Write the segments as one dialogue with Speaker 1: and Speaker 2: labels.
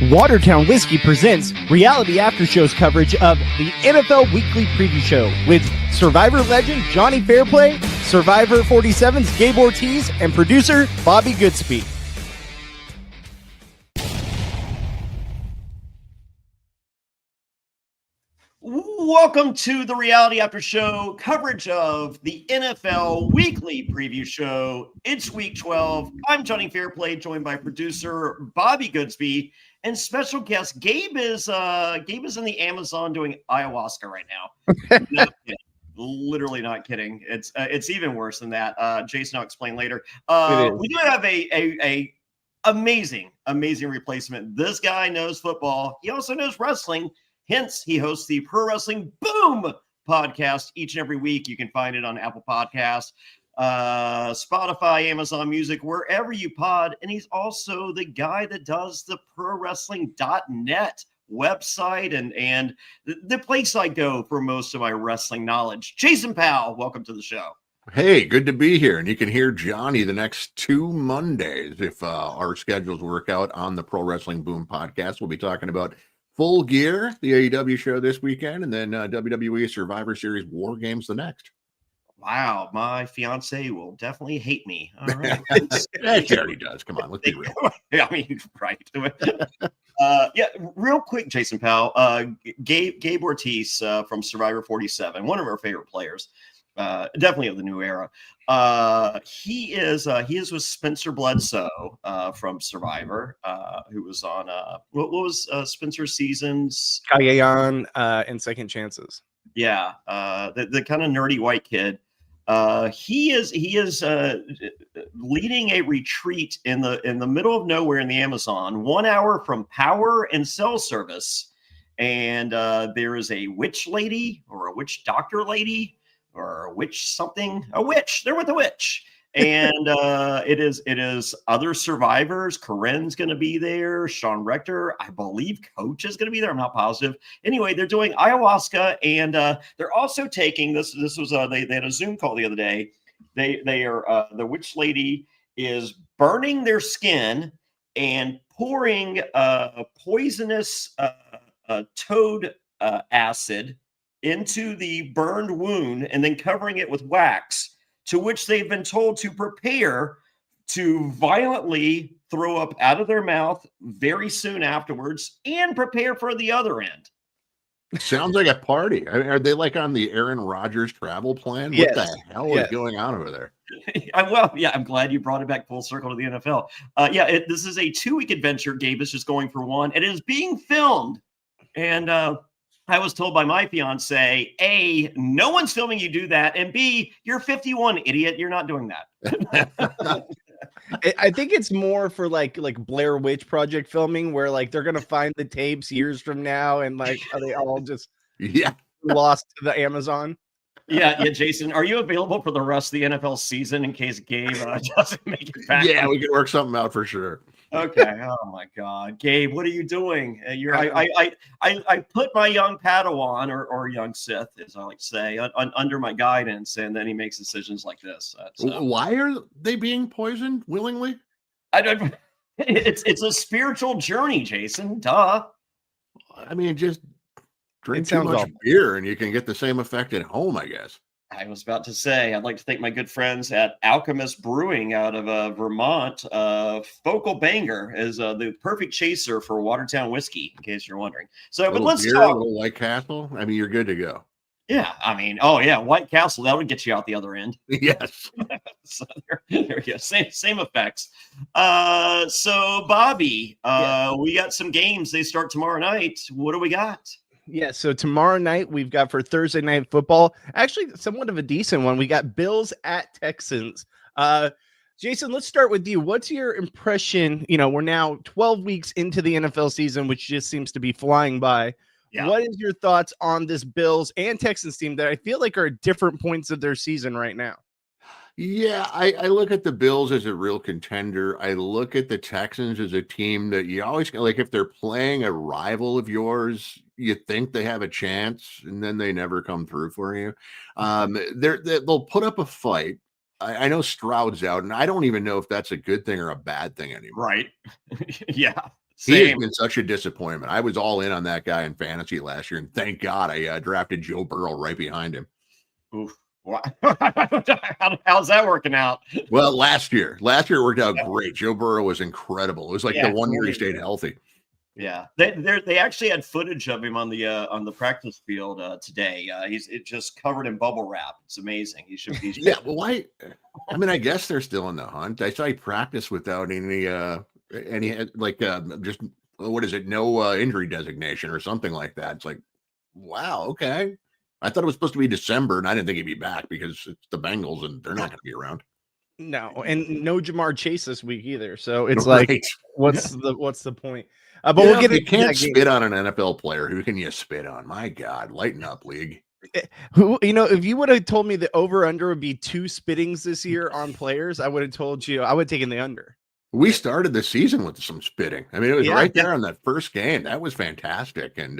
Speaker 1: Watertown Whiskey presents Reality After Show's coverage of the NFL Weekly Preview Show with Survivor Legend Jonny Fairplay, Survivor 47's Gabe Ortiz, and producer Bobby Goodsby.
Speaker 2: Welcome to the Reality After Show coverage of the NFL Weekly Preview Show. It's Week 12. I'm Jonny Fairplay, joined by producer Bobby Goodsby and special guest Gabe is in the Amazon doing ayahuasca right now. Not kidding. Literally not kidding. It's even worse than that. Jason, I'll explain later. We do have a amazing replacement. This guy knows football. He also knows wrestling. Hence, he hosts the Pro Wrestling Boom podcast each and every week. You can find it on Apple Podcasts, Spotify, Amazon Music, wherever you pod. And he's also the guy that does the ProWrestling.net website and the place I go for most of my wrestling knowledge. Jason Powell, welcome to the show.
Speaker 3: Hey, good to be here. And you can hear Johnny the next 2 Mondays if our schedules work out on the Pro Wrestling Boom podcast. We'll be talking about Full Gear, the AEW show this weekend, and then WWE Survivor Series War Games the next.
Speaker 2: Wow, my fiance will definitely hate me. All right.
Speaker 3: She already does. Come on, let's be real.
Speaker 2: I mean, right. Yeah, real quick, Jason Powell. Gabe Ortiz from Survivor 47, one of our favorite players. Definitely of the new era. He is with Spencer Bledsoe from Survivor, who was on what was Spencer's seasons?
Speaker 1: Cagayan and Second Chances.
Speaker 2: Yeah, the kind of nerdy white kid. He is leading a retreat in the middle of nowhere in the Amazon, 1 hour from power and cell service, and there is a witch lady or a witch doctor lady. Or a witch something, a witch. They're with a witch. And it is other survivors. Corinne's going to be there. Sean Rector, I believe Coach is going to be there. I'm not positive. Anyway, they're doing ayahuasca. And they're also taking this. This was they had a Zoom call the other day. They are the witch lady is burning their skin and pouring poisonous toad acid into the burned wound and then covering it with wax, to which they've been told to prepare to violently throw up out of their mouth very soon afterwards and prepare for the other end.
Speaker 3: Sounds like a party. I mean, are they like on the Aaron Rodgers travel plan?
Speaker 1: Yes.
Speaker 3: What the hell is going on over there?
Speaker 2: Well, yeah, I'm glad you brought it back full circle to the NFL. This is a 2-week adventure. Gabe is just going for one. It is being filmed. And I was told by my fiance, A, no one's filming you do that. And B, you're 51, idiot. You're not doing that.
Speaker 1: I think it's more for like Blair Witch Project filming, where like they're gonna find the tapes years from now, and like are they all just lost to the Amazon?
Speaker 2: Yeah, Jason, are you available for the rest of the NFL season in case Gabe doesn't make it back?
Speaker 3: Yeah, we can work something out for sure.
Speaker 2: Okay. Oh my God, Gabe, what are you doing? I put my young Padawan or young Sith, as I like to say, under my guidance, and then he makes decisions like this.
Speaker 3: Why are they being poisoned willingly?
Speaker 2: It's a spiritual journey, Jason. Duh.
Speaker 3: I mean, just drink too much beer and you can get the same effect at home, I guess.
Speaker 2: I was about to say, I'd like to thank my good friends at Alchemist Brewing out of Vermont. Focal Banger is the perfect chaser for Watertown whiskey, in case you're wondering. So, but let's talk.
Speaker 3: A little White Castle. I mean, you're good to go.
Speaker 2: Yeah, I mean, White Castle, that would get you out the other end.
Speaker 3: Yes.
Speaker 2: So there you go. Same effects. So Bobby, we got some games. They start tomorrow night. What do we got?
Speaker 1: Yeah, so tomorrow night we've got for Thursday Night Football, actually somewhat of a decent one. We got Bills at Texans. Jason, let's start with you. What's your impression? You know, we're now 12 weeks into the NFL season, which just seems to be flying by. Yeah. What is your thoughts on this Bills and Texans team that I feel like are at different points of their season right now?
Speaker 3: Yeah, I look at the Bills as a real contender. I look at the Texans as a team that you always like, if they're playing a rival of yours, you think they have a chance, and then they never come through for you. They'll put up a fight. I know Stroud's out, and I don't even know if that's a good thing or a bad thing anymore.
Speaker 2: Right. Yeah.
Speaker 3: He has
Speaker 2: Same.
Speaker 3: been such a disappointment. I was all in on that guy in fantasy last year, and thank God I drafted Joe Burrow right behind him.
Speaker 2: Oof. How's that working out?
Speaker 3: Well, last year it worked out great. Joe Burrow was incredible. It was like the one year he stayed healthy.
Speaker 2: Yeah, they actually had footage of him on the practice field today. He's just covered in bubble wrap. It's amazing. He should be.
Speaker 3: Yeah, well, why? I mean, I guess they're still in the hunt. I saw he practiced without any like just what is it? No injury designation or something like that. It's like, wow, okay. I thought it was supposed to be December, and I didn't think he'd be back because it's the Bengals and they're not going to be around.
Speaker 1: No, and no Jamar Chase this week either. So it's like, what's the point? But we'll get.
Speaker 3: You can't spit on an NFL player. Who can you spit on? My God, lighten up, league.
Speaker 1: Who, if you would have told me the over under would be 2 spittings this year on players, I would have told you I would have taken the under.
Speaker 3: We started the season with some spitting. I mean, it was right there on that first game. That was fantastic. And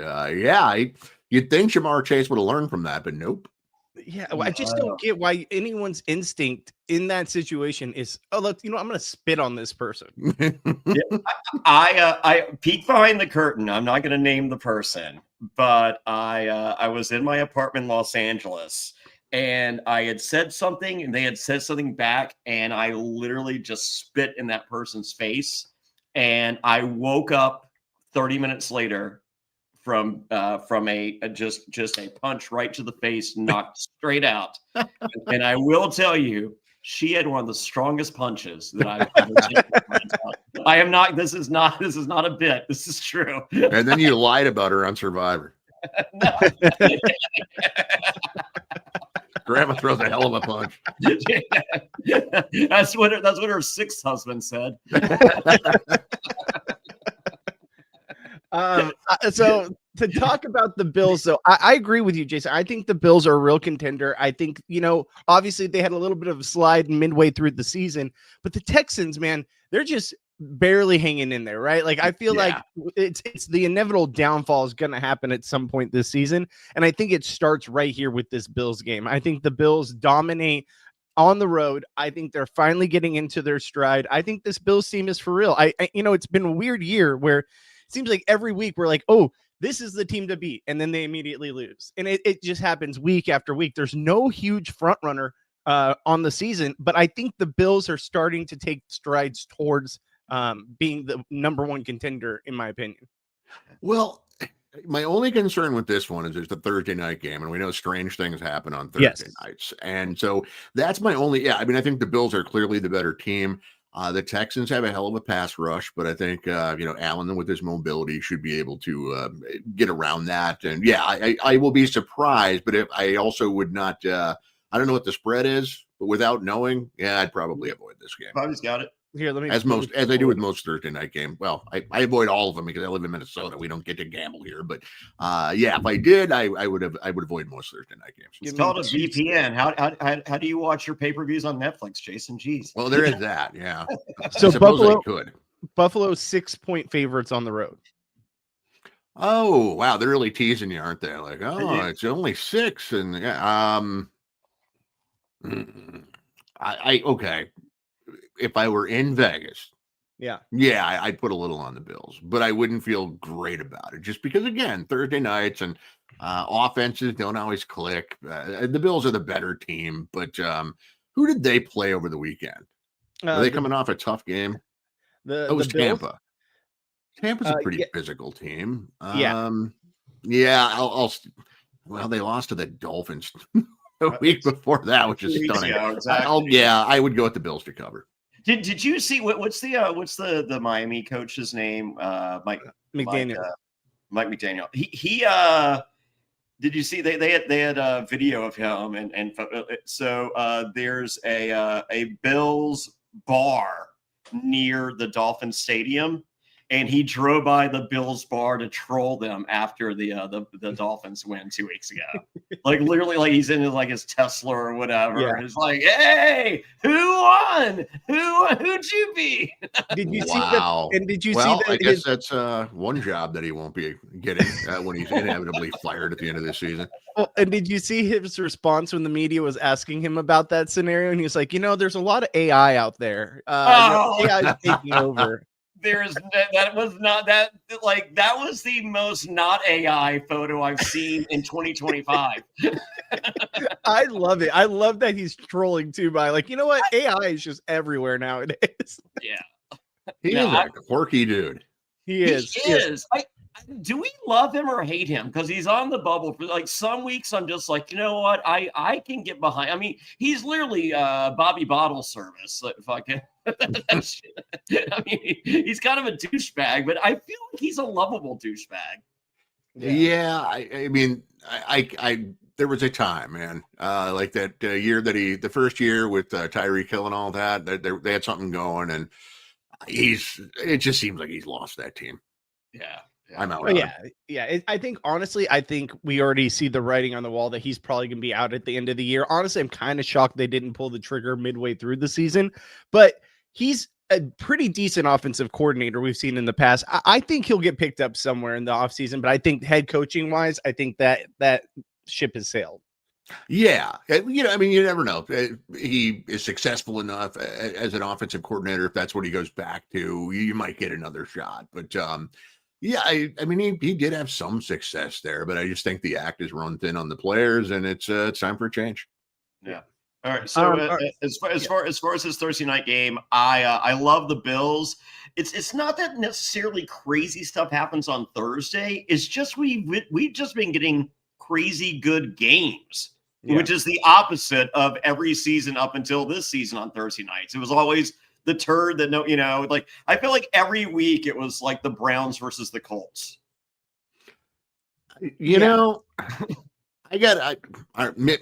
Speaker 3: you'd think Jamar Chase would have learned from that, but nope.
Speaker 1: Yeah, well, I just don't get why anyone's instinct in that situation is, oh, look, I'm going to spit on this person.
Speaker 2: I peek behind the curtain. I'm not going to name the person, but I was in my apartment in Los Angeles, and I had said something, and they had said something back, and I literally just spit in that person's face, and I woke up 30 minutes later from a just a punch right to the face, knocked straight out. And I will tell you, she had one of the strongest punches that I've ever taken. I am not. This is not a bit. This is true.
Speaker 3: And then you lied about her on Survivor. Grandma throws a hell of a punch.
Speaker 2: That's what her sixth husband said.
Speaker 1: So to talk about the Bills, though, I agree with you, Jason. I think the Bills are a real contender. I think, obviously they had a little bit of a slide midway through the season, but the Texans, man, they're just barely hanging in there, right? Like, I feel like it's the inevitable downfall is going to happen at some point this season. And I think it starts right here with this Bills game. I think the Bills dominate on the road. I think they're finally getting into their stride. I think this Bills team is for real. It's been a weird year where it seems like every week we're like, oh, this is the team to beat. And then they immediately lose. And it just happens week after week. There's no huge front runner on the season, but I think the Bills are starting to take strides towards being the number one contender, in my opinion.
Speaker 3: Well, my only concern with this one is there's the Thursday night game, and we know strange things happen on Thursday nights. And so that's my only, I think the Bills are clearly the better team. The Texans have a hell of a pass rush, but I think, Allen with his mobility should be able to get around that. And I will be surprised, but if I also would not, I don't know what the spread is, but without knowing, I'd probably avoid this game.
Speaker 2: Bobby's got it.
Speaker 1: Here, let me
Speaker 3: as I do with most Thursday night game. Well, I avoid all of them because I live in Minnesota. We don't get to gamble here, but if I did, I would avoid most Thursday night games.
Speaker 2: It's called a VPN. How do you watch your pay-per-views on Netflix, Jason? Jeez.
Speaker 3: Well, there is that. Yeah.
Speaker 1: So Buffalo 6-point favorites on the road.
Speaker 3: Oh wow, they're really teasing you, aren't they? Like, it's only 6, and okay. If I were in Vegas, I'd put a little on the Bills, but I wouldn't feel great about it just because, again, Thursday nights and offenses don't always click. The Bills are the better team, but who did they play over the weekend? Are they coming off a tough game? It was Tampa. Tampa's a pretty physical team. Well, they lost to the Dolphins a week before that, which is stunning. Exactly. I would go with the Bills to cover.
Speaker 2: Did you see what's the Miami coach's name? Mike McDaniel. Mike McDaniel. He did you see they had a video of him and so there's a Bills bar near the Dolphin Stadium, and he drove by the Bills bar to troll them after the Dolphins win 2 weeks ago. Like literally, like he's in his Tesla or whatever. Yeah. And it's like, hey, who won? Who'd you be?
Speaker 1: Did you see that? And did you see that?
Speaker 3: I guess that's one job that he won't be getting when he's inevitably fired at the end of this season.
Speaker 1: Well, and did you see his response when the media was asking him about that scenario? And he was like, there's a lot of AI out there. AI is taking over.
Speaker 2: That was not that like that was the most not AI photo I've seen in 2025.
Speaker 1: I love it. I love that he's trolling too by like, you know what? AI is just everywhere nowadays.
Speaker 2: Yeah.
Speaker 3: He
Speaker 2: No,
Speaker 3: is a quirky dude.
Speaker 1: He is.
Speaker 2: He is. Do we love him or hate him? Because he's on the bubble for like some weeks. I'm just like, you know what? I can get behind. I mean, he's literally Bobby Bottle service. Like, fucking. I mean, he's kind of a douchebag, but I feel like he's a lovable douchebag.
Speaker 3: Yeah, I mean, I there was a time, man, like that year that the first year with Tyreek Hill and all that, they had something going, and it just seems like he's lost that team.
Speaker 2: Yeah.
Speaker 3: I'm out.
Speaker 1: Oh, yeah. I think honestly, we already see the writing on the wall that he's probably going to be out at the end of the year. Honestly, I'm kind of shocked they didn't pull the trigger midway through the season, but he's a pretty decent offensive coordinator we've seen in the past. I think he'll get picked up somewhere in the offseason, but I think head coaching wise, I think that ship has sailed.
Speaker 3: Yeah. You know, I mean, you never know. He is successful enough as an offensive coordinator. If that's what he goes back to, you might get another shot. But yeah, I mean, he did have some success there, but I just think the act is run thin on the players, and it's time for a change.
Speaker 2: Yeah. All right. So as far as this Thursday night game, I love the Bills. It's not that necessarily crazy stuff happens on Thursday. It's just we've just been getting crazy good games, which is the opposite of every season up until this season on Thursday nights. It was always the turd that like I feel like every week it was like the Browns versus the Colts.
Speaker 3: You know,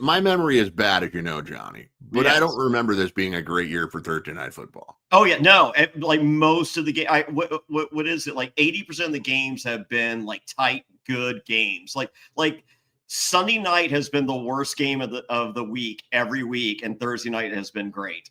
Speaker 3: my memory is bad, if you know, Johnny, but yes. I don't remember this being a great year for Thursday night football.
Speaker 2: Oh yeah, no, like most of the game, what is it? Like 80% of the games have been like tight, good games. Like Sunday night has been the worst game of the week every week, and Thursday night has been great.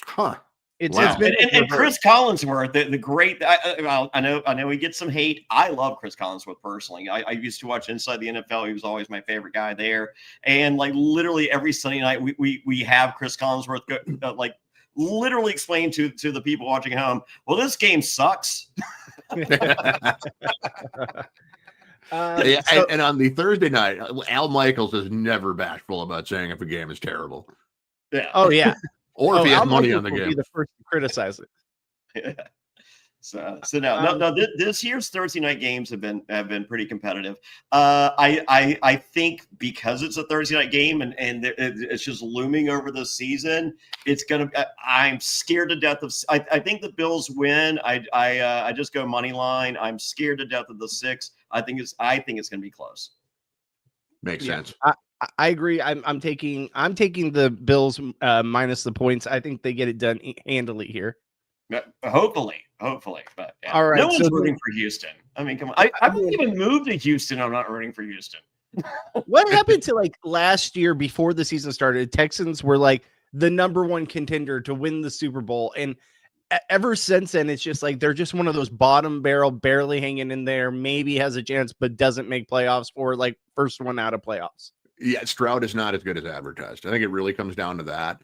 Speaker 3: Huh.
Speaker 2: It's been and Chris Collinsworth, the great. I know he gets some hate. I love Chris Collinsworth personally. I used to watch Inside the NFL. He was always my favorite guy there. And like literally every Sunday night, we have Chris Collinsworth go, like literally explain to the people watching at home, well, this game sucks.
Speaker 3: And on the Thursday night, Al Michaels is never bashful about saying if a game is terrible.
Speaker 2: Yeah.
Speaker 1: Oh yeah.
Speaker 3: Or if he has money on the game.
Speaker 1: Be the first to criticize it.
Speaker 2: Yeah. So now this year's Thursday night games have been pretty competitive. I think because it's a Thursday night game and it's just looming over the season, it's gonna. I'm scared to death of. I think the Bills win. I just go money line. I'm scared to death of the 6. I think it's gonna be close.
Speaker 3: Makes sense.
Speaker 1: I agree. I'm taking the Bills minus the points. I think they get it done handily here.
Speaker 2: Hopefully, but yeah.
Speaker 1: All right.
Speaker 2: No one's rooting for Houston. I mean, come on. I wouldn't even move to Houston. I'm not rooting for Houston.
Speaker 1: What happened to like last year before the season started? Texans were like the number one contender to win the Super Bowl, and ever since then, it's just like they're just one of those bottom barrel, barely hanging in there. Maybe has a chance, but doesn't make playoffs, or like first one out of playoffs.
Speaker 3: Yeah, Stroud is not as good as advertised. I think it really comes down to that.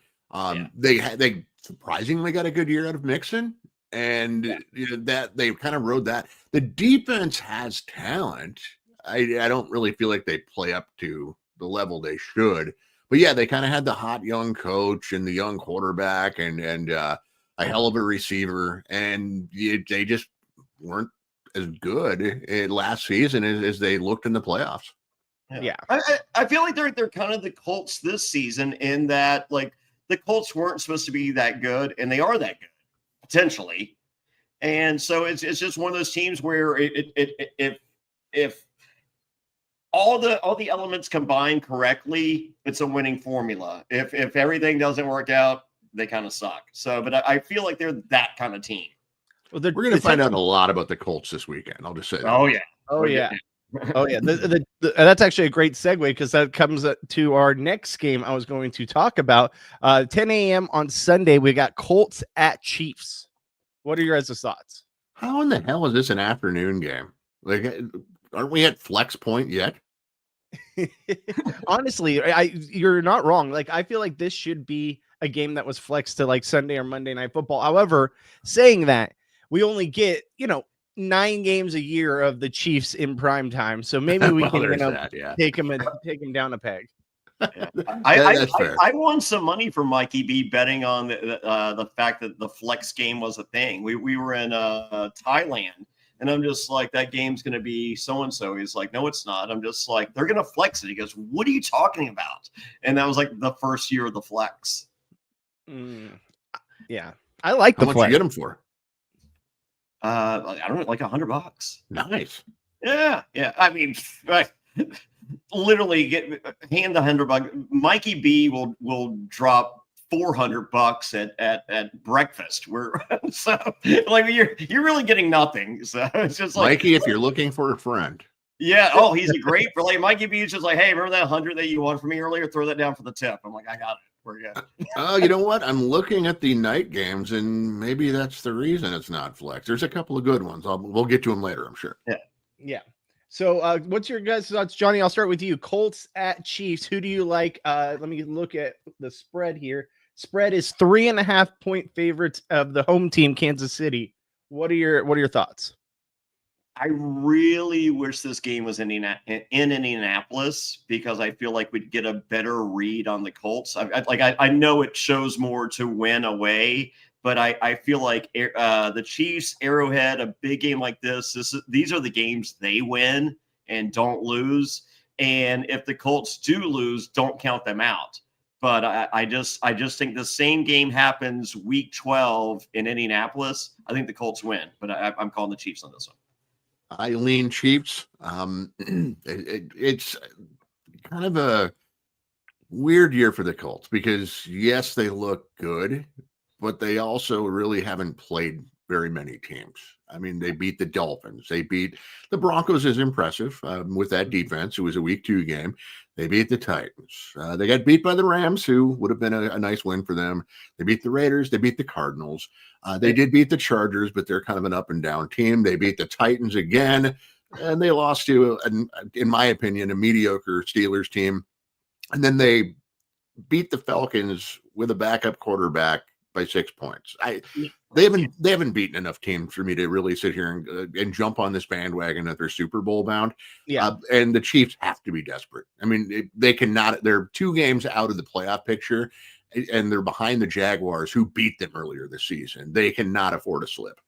Speaker 3: They surprisingly got a good year out of Mixon, and that they kind of rode that. The defense has talent. I don't really feel like they play up to the level they should. But yeah, they kind of had the hot young coach and the young quarterback and a hell of a receiver, and they just weren't as good last season as they looked in the playoffs.
Speaker 1: Yeah.
Speaker 2: I feel like they're kind of the Colts this season in that like the Colts weren't supposed to be that good, and they are that good potentially. And so it's just one of those teams where if all the elements combine correctly, it's a winning formula. If everything doesn't work out, they kind of suck. So, but I feel like they're that kind of team.
Speaker 3: Well, we're going to find out a lot about the Colts this weekend. I'll just say that.
Speaker 2: Oh yeah.
Speaker 1: Oh yeah. Oh yeah, that's actually a great segue because that comes to our next game I was going to talk about. 10 a.m. on Sunday, we got Colts at Chiefs. What are your guys' thoughts?
Speaker 3: How in the hell is this an afternoon game? Like, aren't we at flex point yet?
Speaker 1: Honestly, you're not wrong. Like, I feel like this should be a game that was flexed to like Sunday or Monday Night Football. However, saying that, we only get, 9 games a year of the Chiefs in prime time. So maybe we can, take him down a peg.
Speaker 2: Yeah.
Speaker 3: That's fair.
Speaker 2: I won some money from Mikey B betting on the fact that the flex game was a thing. We were in Thailand, and I'm just like, that game's going to be so-and-so. He's like, no, it's not. I'm just like, they're going to flex it. He goes, what are you talking about? And that was like the first year of the flex.
Speaker 1: Yeah. I like the
Speaker 3: flex. How much
Speaker 1: flex.
Speaker 3: you get them for?
Speaker 2: I don't know, like $100.
Speaker 3: Nice.
Speaker 2: Yeah. I mean, literally hand the $100. Mikey B will drop $400 at breakfast. So like you're really getting nothing. So it's just like,
Speaker 3: Mikey, if you're looking for a friend.
Speaker 2: Yeah. Oh, he's a great for like Mikey B is just like, hey, remember that 100 that you won from me earlier? Throw that down for the tip. I'm like, I got it. We're good.
Speaker 3: You know what? I'm looking at the night games, and maybe that's the reason it's not flex. There's a couple of good ones. We'll get to them later, I'm sure.
Speaker 1: Yeah. So what's your guys' thoughts? Johnny, I'll start with you. Colts at Chiefs. Who do you like? Let me look at the spread here. Spread is 3.5 point favorites of the home team, Kansas City. What are your thoughts?
Speaker 2: I really wish this game was in Indianapolis because I feel like we'd get a better read on the Colts. I know it shows more to win away, but I feel like the Chiefs, Arrowhead, a big game like these are the games they win and don't lose. And if the Colts do lose, don't count them out. But I just think the same game happens week 12 in Indianapolis. I think the Colts win, but I'm calling the Chiefs on this one.
Speaker 3: I lean Chiefs. It's kind of a weird year for the Colts because, yes, they look good, but they also really haven't played very many teams. I mean, they beat the Dolphins. They beat the Broncos is impressive with that defense. It was a week 2 game. They beat the Titans. They got beat by the Rams, who would have been a nice win for them. They beat the Raiders. They beat the Cardinals. They did beat the Chargers, but they're kind of an up and down team. They beat the Titans again, and they lost to, in my opinion, a mediocre Steelers team. And then they beat the Falcons with a backup quarterback by 6 points. They haven't beaten enough teams for me to really sit here and jump on this bandwagon that they're Super Bowl bound.
Speaker 1: Yeah.
Speaker 3: And the Chiefs have to be desperate. I mean, they cannot. They're 2 games out of the playoff picture, and they're behind the Jaguars, who beat them earlier this season. They cannot afford a slip.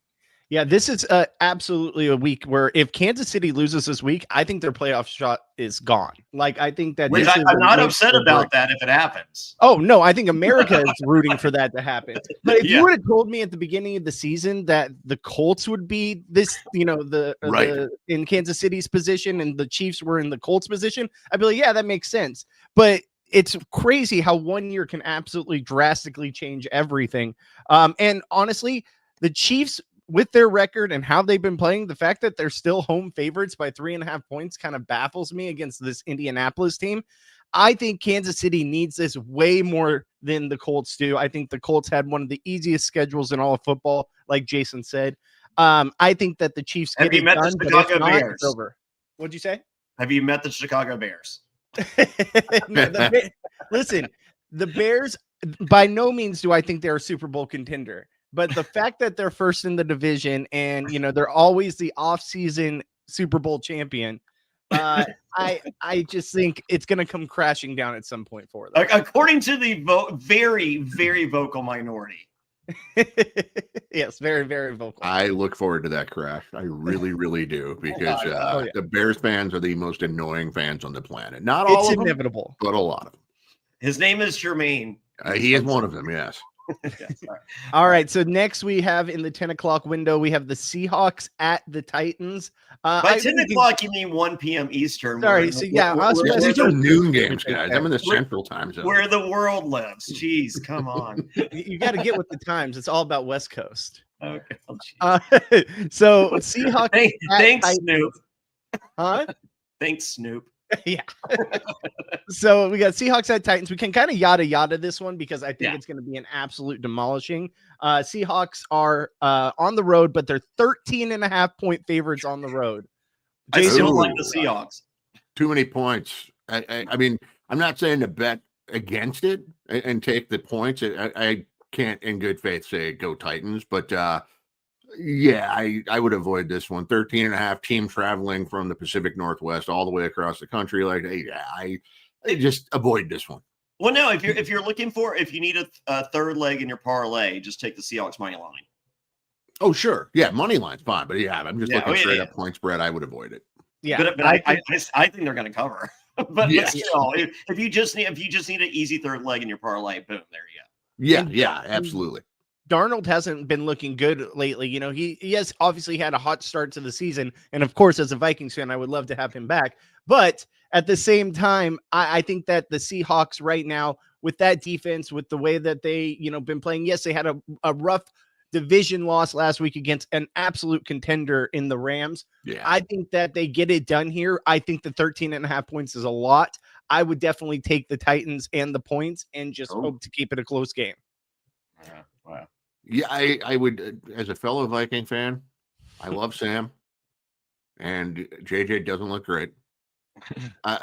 Speaker 1: Yeah, this is absolutely a week where if Kansas City loses this week, I think their playoff shot is gone. Like, I think that
Speaker 2: I'm not upset about that if it happens.
Speaker 1: Oh, no, I think America is rooting for that to happen. But if you would have told me at the beginning of the season that the Colts would be this, the in Kansas City's position and the Chiefs were in the Colts position, I'd be like, yeah, that makes sense. But it's crazy how 1 year can absolutely drastically change everything. And honestly, the Chiefs, with their record and how they've been playing, the fact that they're still home favorites by 3.5 points kind of baffles me against this Indianapolis team. I think Kansas City needs this way more than the Colts do. I think the Colts had one of the easiest schedules in all of football, like Jason said. I think that the Chiefs
Speaker 2: get it done, but if not, it's
Speaker 1: over. What'd you say?
Speaker 2: Have you met the Chicago Bears?
Speaker 1: Listen, the Bears, by no means do I think they're a Super Bowl contender. But the fact that they're first in the division and, they're always the off-season Super Bowl champion, I just think it's going to come crashing down at some point for them.
Speaker 2: According to the very, very vocal minority.
Speaker 1: Yes, very, very vocal.
Speaker 3: I look forward to that crash. I really, really do, because the Bears fans are the most annoying fans on the planet. Not all of them,
Speaker 1: inevitable,
Speaker 3: but a lot of them.
Speaker 2: His name is Jermaine.
Speaker 3: He is one of them, yes.
Speaker 1: All right, so next we have in the 10 o'clock window, we have the Seahawks at the Titans.
Speaker 2: By 10 o'clock, you mean 1 p.m. Eastern.
Speaker 1: Sorry, so yeah,
Speaker 3: these are noon games, guys. I'm in the Central Time Zone.
Speaker 2: Where the world lives. Jeez, come on.
Speaker 1: You got to get with the times. It's all about West Coast.
Speaker 2: Okay.
Speaker 1: So Seahawks.
Speaker 2: Thanks, Snoop.
Speaker 1: Huh?
Speaker 2: Thanks, Snoop.
Speaker 1: Yeah. So we got Seahawks at Titans. We can kind of yada this one because I think it's going to be an absolute demolishing. Seahawks are on the road, but they're 13.5 point favorites on the road.
Speaker 2: Jason, I still like the Seahawks.
Speaker 3: Too many points. I mean, I'm not saying to bet against it and take the points. I can't in good faith say go Titans, but Yeah, I would avoid this one. 13.5 team traveling from the Pacific Northwest all the way across the country. Like, yeah, I just avoid this one.
Speaker 2: Well, no, if you need a third leg in your parlay, just take the Seahawks money line.
Speaker 3: Oh, sure. Yeah, money line's fine. But yeah, I'm just looking straight up point spread. I would avoid it.
Speaker 1: Yeah.
Speaker 2: But I think they're going to cover. but still, if you just need an easy third leg in your parlay, boom, there you
Speaker 3: go. Yeah, absolutely.
Speaker 1: Darnold hasn't been looking good lately. You know, he has obviously had a hot start to the season. And of course, as a Vikings fan, I would love to have him back. But at the same time, I think that the Seahawks right now, with that defense, with the way that they, been playing, yes, they had a rough division loss last week against an absolute contender in the Rams.
Speaker 3: Yeah.
Speaker 1: I think that they get it done here. I think the 13.5 points is a lot. I would definitely take the Titans and the points and just hope to keep it a close game.
Speaker 2: Yeah. Wow.
Speaker 3: Yeah, I would, as a fellow Viking fan, I love Sam, and JJ doesn't look great.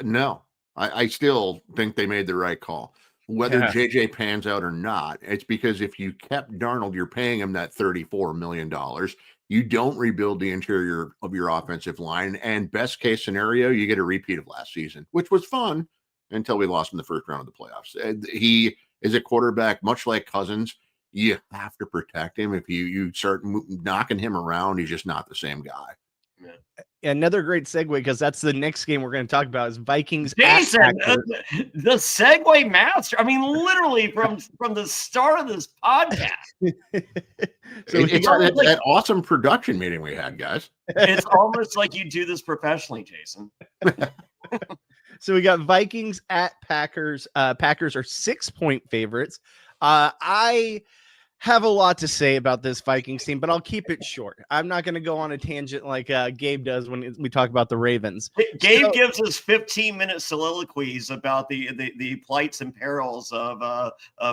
Speaker 3: No, I still think they made the right call. Whether JJ pans out or not, it's because if you kept Darnold, you're paying him that $34 million. You don't rebuild the interior of your offensive line, and best case scenario, you get a repeat of last season, which was fun until we lost in the first round of the playoffs. He is a quarterback, much like Cousins. You have to protect him. If you start knocking him around, he's just not the same guy.
Speaker 2: Yeah.
Speaker 1: Another great segue, because that's the next game we're going to talk about is Vikings.
Speaker 2: Jason, the segue master. I mean, literally from the start of this podcast.
Speaker 3: So it's that awesome production meeting we had, guys.
Speaker 2: It's almost like you do this professionally, Jason.
Speaker 1: So we got Vikings at Packers. Packers are 6-point favorites. I have a lot to say about this Vikings team, but I'll keep it short. I'm not going to go on a tangent like Gabe does when we talk about the Ravens.
Speaker 2: Gabe gives us 15-minute soliloquies about the plights and perils of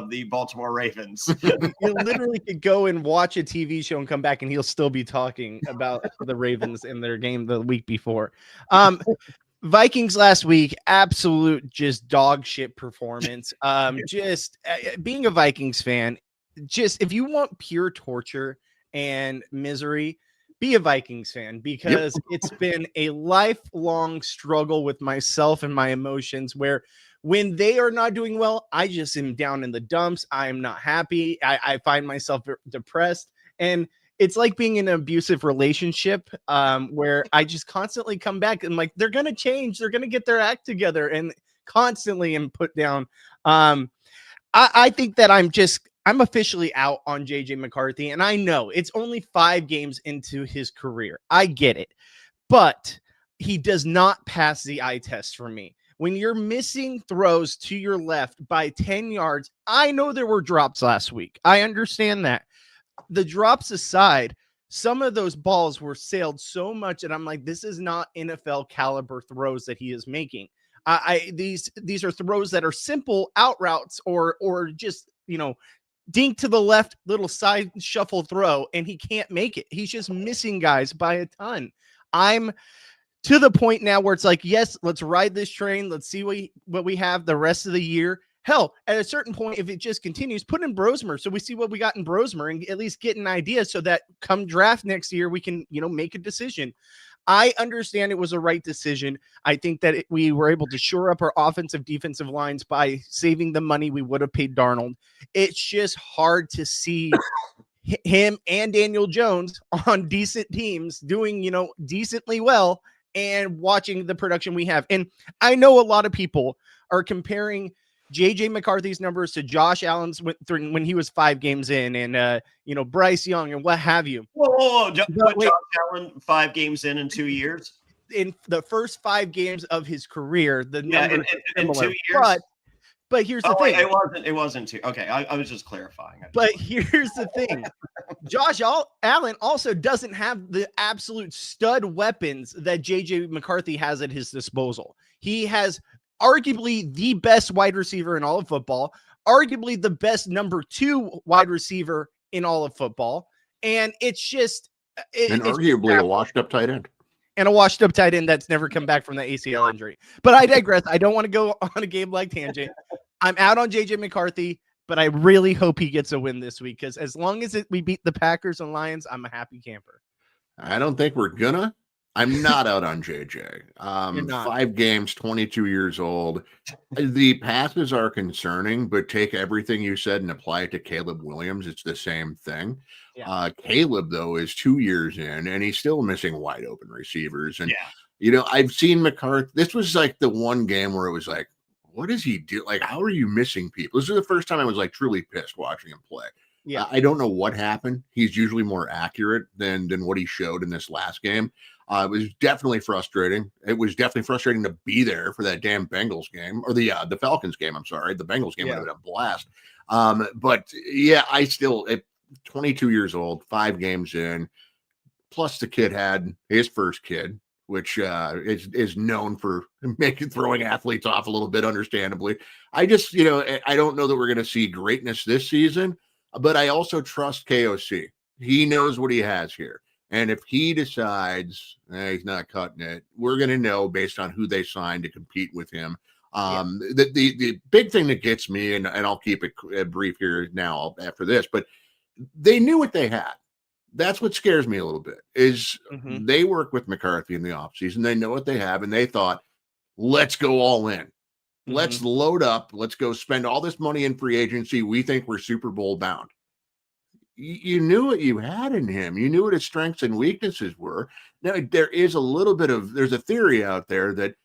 Speaker 2: the Baltimore Ravens.
Speaker 1: You literally could go and watch a TV show and come back, and he'll still be talking about the Ravens in their game the week before. Vikings last week, absolute just dog shit performance. Just being a Vikings fan, just if you want pure torture and misery, be a Vikings fan, because it's been a lifelong struggle with myself and my emotions, where when they are not doing well, I just am down in the dumps. I am not happy. I find myself depressed, and it's like being in an abusive relationship where I just constantly come back and like, they're going to change. They're going to get their act together, and constantly am put down. I think that I'm officially out on JJ McCarthy, and I know it's only 5 games into his career. I get it, but he does not pass the eye test for me. When you're missing throws to your left by 10 yards, I know there were drops last week. I understand that. The drops aside, some of those balls were sailed so much, and I'm like, this is not NFL caliber throws that he is making. These are throws that are simple out routes or just, dink to the left, little side shuffle throw, and he can't make it. He's just missing guys by a ton. I'm to the point now where it's like, yes, let's ride this train. Let's see what we have the rest of the year. Hell, at a certain point, if it just continues, put in Brosmer so we see what we got in Brosmer and at least get an idea so that come draft next year, we can, make a decision. I understand it was a right decision. I think that we were able to shore up our offensive, defensive lines by saving the money we would have paid Darnold. It's just hard to see him and Daniel Jones on decent teams doing, decently well and watching the production we have. And I know a lot of people are comparing JJ McCarthy's numbers to Josh Allen's when he was 5 games in, and Bryce Young and what have you.
Speaker 2: Whoa. Josh Allen 5 games in 2 years.
Speaker 1: In the first 5 games of his career, the numbers
Speaker 2: in 2 years.
Speaker 1: But here's the thing.
Speaker 2: It wasn't 2. Okay, I was just clarifying.
Speaker 1: But here's the thing. Josh Allen also doesn't have the absolute stud weapons that JJ McCarthy has at his disposal. He has arguably the best wide receiver in all of football, arguably the best number 2 wide receiver in all of football. And it's just,
Speaker 3: arguably a washed up tight end.
Speaker 1: And a washed up tight end that's never come back from the ACL injury. But I digress. I don't want to go on a game like tangent. I'm out on JJ McCarthy. but I really hope he gets a win this week because as long as we beat the Packers and Lions, I'm a happy camper.
Speaker 3: I don't think we're gonna. I'm not out on JJ.
Speaker 1: You're not.
Speaker 3: 5 games, 22 years old. The passes are concerning, but take everything you said and apply it to Caleb Williams. It's the same thing.
Speaker 1: Yeah.
Speaker 3: Caleb, though, is 2 years in, and he's still missing wide open receivers. And,
Speaker 2: Yeah.
Speaker 3: I've seen McCarthy. This was like the one game where it was like, what does he do? Like, how are you missing people? This is the first time I was like truly pissed watching him play.
Speaker 1: Yeah.
Speaker 3: I don't know what happened. He's usually more accurate than what he showed in this last game. It was definitely frustrating. It was definitely frustrating to be there for that damn Bengals game or the Falcons game. I'm sorry. The Bengals game would have been a blast. But yeah, I still at 22 years old, 5 games in, plus the kid had his first kid, which is known for throwing athletes off a little bit, understandably. I just, I don't know that we're going to see greatness this season, but I also trust KOC. He knows what he has here. And if he decides he's not cutting it, we're going to know based on who they signed to compete with him. The big thing that gets me, and I'll keep it brief here now after this, but they knew what they had. That's what scares me a little bit is they work with McCarthy in the offseason. They know what they have, and they thought, let's go all in. Let's load up. Let's go spend all this money in free agency. We think we're Super Bowl bound. You knew what you had in him. You knew what his strengths and weaknesses were. Now, there's a theory out there that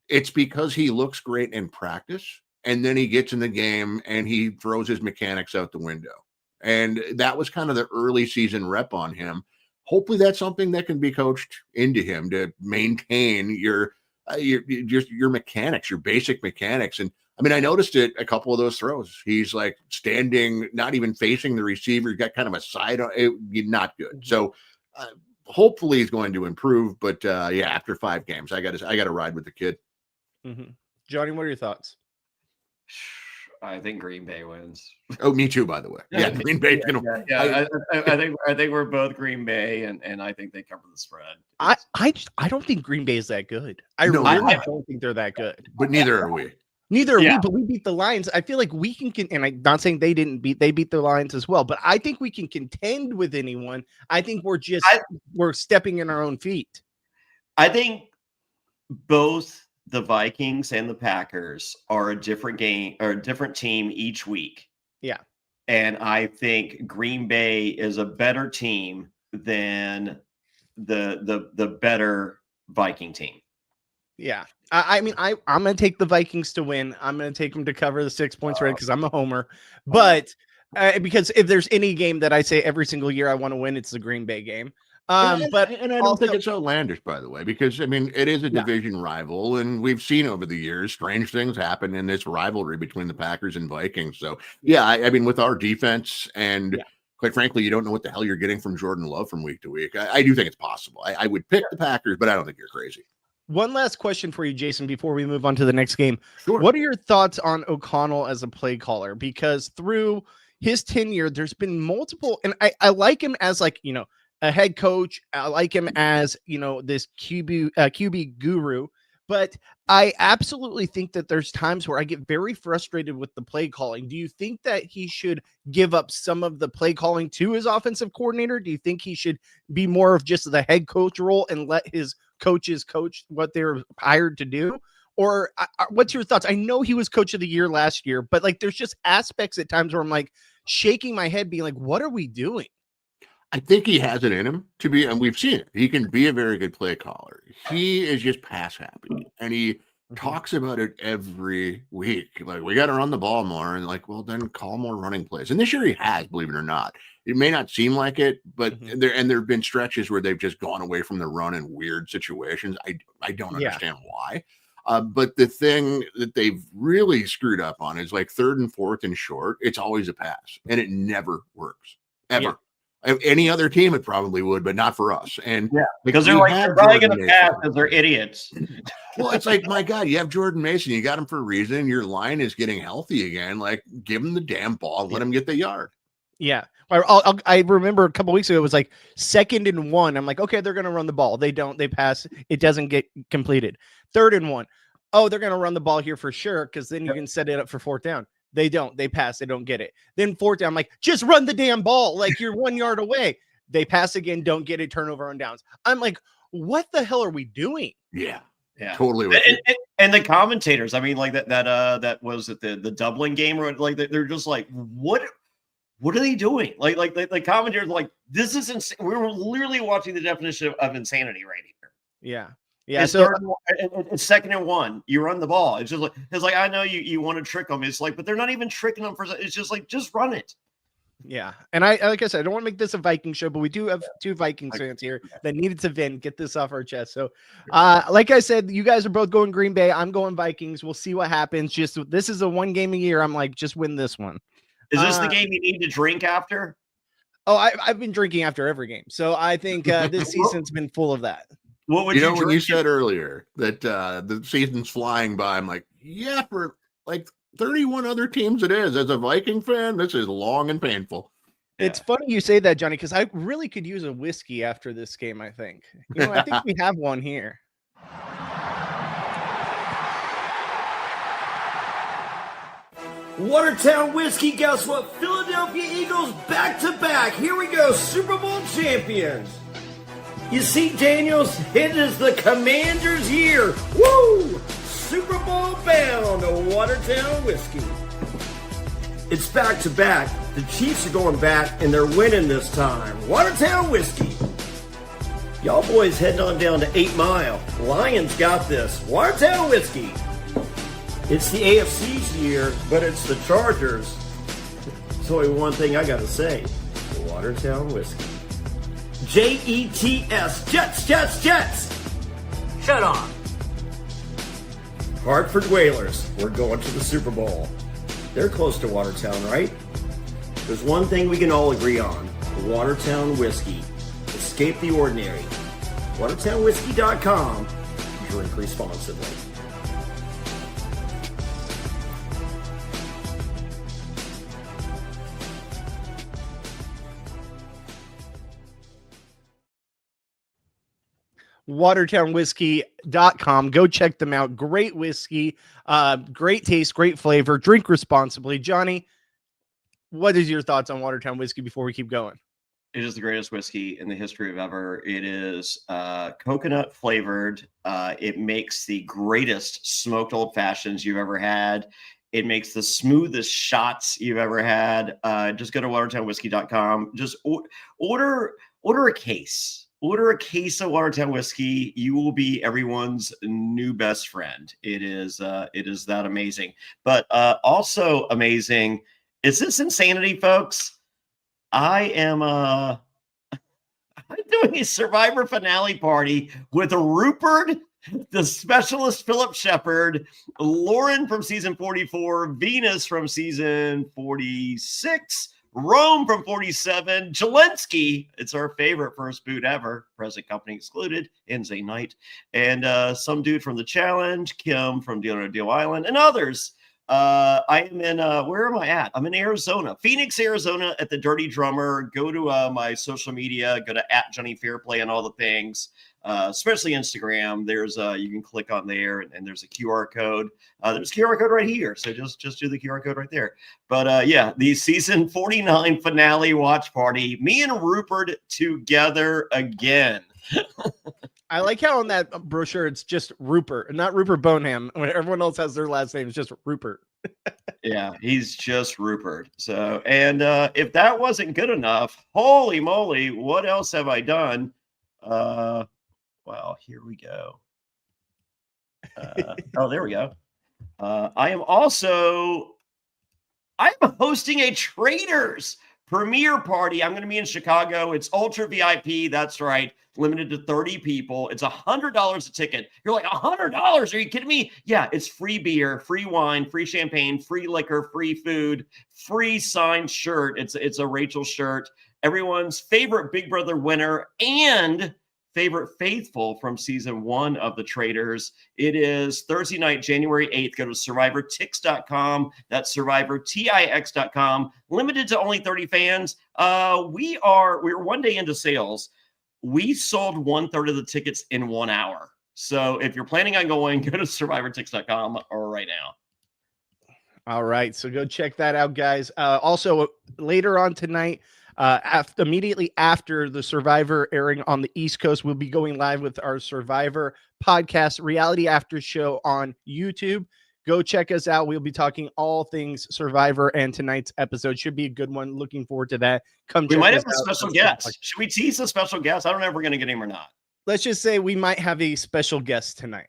Speaker 3: it's because he looks great in practice, and then he gets in the game and he throws his mechanics out the window. And that was kind of the early season rep on him. Hopefully that's something that can be coached into him to maintain your mechanics, your basic mechanics. And I mean, I noticed it a couple of those throws. He's like standing, not even facing the receiver. He's got kind of a side on it. Not good. So hopefully he's going to improve. But after 5 games, I got to ride with the kid.
Speaker 1: Johnny, what are your thoughts?
Speaker 2: I think Green Bay wins.
Speaker 3: Oh, me too, by the way. Yeah, Green Bay's going to.
Speaker 2: Yeah, I think we're both Green Bay, and I think they cover the spread.
Speaker 1: I don't think Green Bay is that good. I don't think they're that good.
Speaker 3: But neither are we.
Speaker 1: Neither are we, but we beat the Lions. I feel like we can and I'm not saying they beat the Lions as well, but I think we can contend with anyone. I think we're stepping in our own feet.
Speaker 2: I think both the Vikings and the Packers are a different game or a different team each week.
Speaker 1: Yeah.
Speaker 2: And I think Green Bay is a better team than the better Viking team.
Speaker 1: Yeah. I mean, I'm going to take the Vikings to win. I'm going to take them to cover the 6 points right because I'm a homer. But because if there's any game that I say every single year I want to win, it's the Green Bay game. But
Speaker 3: I don't think it's outlandish, by the way, because I mean it is a division rival, and we've seen over the years strange things happen in this rivalry between the Packers and Vikings. So I mean with our defense and quite frankly, you don't know what the hell you're getting from Jordan Love from week to week. I do think it's possible. I would pick the Packers, but I don't think you're crazy.
Speaker 1: One last question for you, Jason, before we move on to the next game.
Speaker 3: Sure.
Speaker 1: What are your thoughts on O'Connell as a play caller? Because through his tenure, there's been multiple, and I like him as a head coach. I like him as, this QB guru, but I absolutely think that there's times where I get very frustrated with the play calling. Do you think that he should give up some of the play calling to his offensive coordinator? Do you think he should be more of just the head coach role and let his coaches coach what they're hired to do? Or what's your thoughts? I know he was coach of the year last year, but there's just aspects at times where I'm shaking my head being what are we doing?
Speaker 3: I think he has it in him to be, and we've seen it. He can be a very good play caller. He is just pass happy, and he talks about it every week. We got to run the ball more, and well, then call more running plays. And this year he has, believe it or not. It may not seem like it, but there have been stretches where they've just gone away from the run in weird situations. I don't understand why. But the thing that they've really screwed up on is 3rd and 4th and short. It's always a pass, and it never works ever. Yeah. Any other team, it probably would, but not for us. And
Speaker 2: because they're probably going to pass because they're idiots.
Speaker 3: Well, it's my God, you have Jordan Mason. You got him for a reason. Your line is getting healthy again. Give him the damn ball. Let him get the yard.
Speaker 1: Yeah. I remember a couple weeks ago, it was 2nd and 1. I'm okay, they're going to run the ball. They don't. They pass. It doesn't get completed. 3rd and 1. Oh, they're going to run the ball here for sure because then you can set it up for 4th down. They don't. They pass. They don't get it. Then fourth down, I'm like, just run the damn ball. Like, you're 1 yard away. They pass again, don't get it, turnover on downs. I'm like, what the hell are we doing?
Speaker 3: Yeah.
Speaker 2: Yeah,
Speaker 3: Totally with you.
Speaker 2: And the commentators, I mean, like that was at the Dublin game, or like they're just like, what are they doing? Like the commentators are like, this is insane. We're literally watching the definition of insanity right here.
Speaker 1: Yeah. Yeah.
Speaker 2: It's
Speaker 1: So
Speaker 2: it's 2nd and 1. You run the ball. It's like I know you want to trick them. It's like, but they're not even tricking them it's just like, just run it.
Speaker 1: yeah. And I, like I said, I don't want to make this a Viking show, but we do have 2 Vikings fans here that needed to vent, get this off our chest. So, like I said, you guys are both going Green Bay. I'm going Vikings. We'll see what happens. This is a 1 game a year. I'm like, just win this one.
Speaker 2: Is this the game you need to drink after?
Speaker 1: Oh, I've been drinking after every game. So I think this season's been full of that.
Speaker 2: What would you
Speaker 3: when you said earlier that the season's flying by, I'm like, yeah, for like 31 other teams it is. As a Viking fan, this is long and painful.
Speaker 1: It's funny you say that, Johnny, because I really could use a whiskey after this game, I think. I think we have one here.
Speaker 4: Watertown Whiskey, guess what? Philadelphia Eagles back-to-back. Here we go, Super Bowl champions. You see, Daniels, it is the Commanders' year. Woo! Super Bowl bound to Watertown Whiskey. It's back-to-back. The Chiefs are going back, and they're winning this time. Watertown Whiskey. Y'all boys heading on down to 8 Mile. Lions got this. Watertown Whiskey. It's the AFC's year, but it's the Chargers. There's only one thing I gotta say. Watertown Whiskey. Jets, Jets. Shut on. Hartford Whalers, we're going to the Super Bowl. They're close to Watertown, right? There's one thing we can all agree on. Watertown Whiskey. Escape the ordinary. WatertownWhiskey.com. Drink responsibly.
Speaker 1: WatertownWhiskey.com. Go check them out. Great whiskey, great taste, great flavor. Drink responsibly. Johnny, what is your thoughts on Watertown Whiskey before we keep going?
Speaker 2: It is the greatest whiskey in the history of ever. It is coconut flavored. It makes the greatest smoked old fashions you've ever had. It makes the smoothest shots you've ever had. Just go to WatertownWhiskey.com. Just order a case. Order a case of Watertown whiskey. You will be everyone's new best friend. It is that amazing. But also amazing. Is this insanity, folks? I'm doing a Survivor finale party with Rupert, the specialist Philip Shepard, Lauren from season 44, Venus from season 46, Rome from 47, Jelensky, it's our favorite first boot ever, present company excluded, ends a night, and some dude from the challenge, Kim from Deal or Deal Island, and others. I am in, where am I at? I'm in Arizona, Phoenix, Arizona at the Dirty Drummer. Go to my social media, go to @Jonny Fairplay and all the things, especially Instagram. There's you can click on there and there's a QR code. There's a QR code right here. So just do the QR code right there. But yeah, the season 49 finale watch party, me and Rupert together again.
Speaker 1: I like how on that brochure it's just Rupert, not Rupert Boneham. When everyone else has their last name, it's just Rupert.
Speaker 2: Yeah, he's just Rupert. So, and if that wasn't good enough, holy moly, what else have I done? Well, here we go. Oh, there we go. I'm hosting a Traders premiere party. I'm going to be in Chicago. It's ultra VIP. That's right. Limited to 30 people. It's $100 a ticket. You're like, $100? Are you kidding me? Yeah, it's free beer, free wine, free champagne, free liquor, free food, free signed shirt. It's a Rachel shirt. Everyone's favorite Big Brother winner and favorite faithful from season 1 of the Traders. It is Thursday night, January 8th. Go to survivortix.com. That's survivortix.com. Limited to only 30 fans. We're 1 day into sales. We sold 1/3 of the tickets in 1 hour. So if you're planning on going, go to survivortix.com right now.
Speaker 1: All right, so go check that out, guys. Also, later on tonight, immediately after the Survivor airing on the East Coast, we'll be going live with our Survivor podcast reality after show on YouTube. Go check us out. We'll be talking all things Survivor, and tonight's episode should be a good one. Looking forward to that.
Speaker 2: We might have a special guest. Should we tease a special guest? I don't know if we're going to get him or not.
Speaker 1: Let's just say we might have a special guest tonight.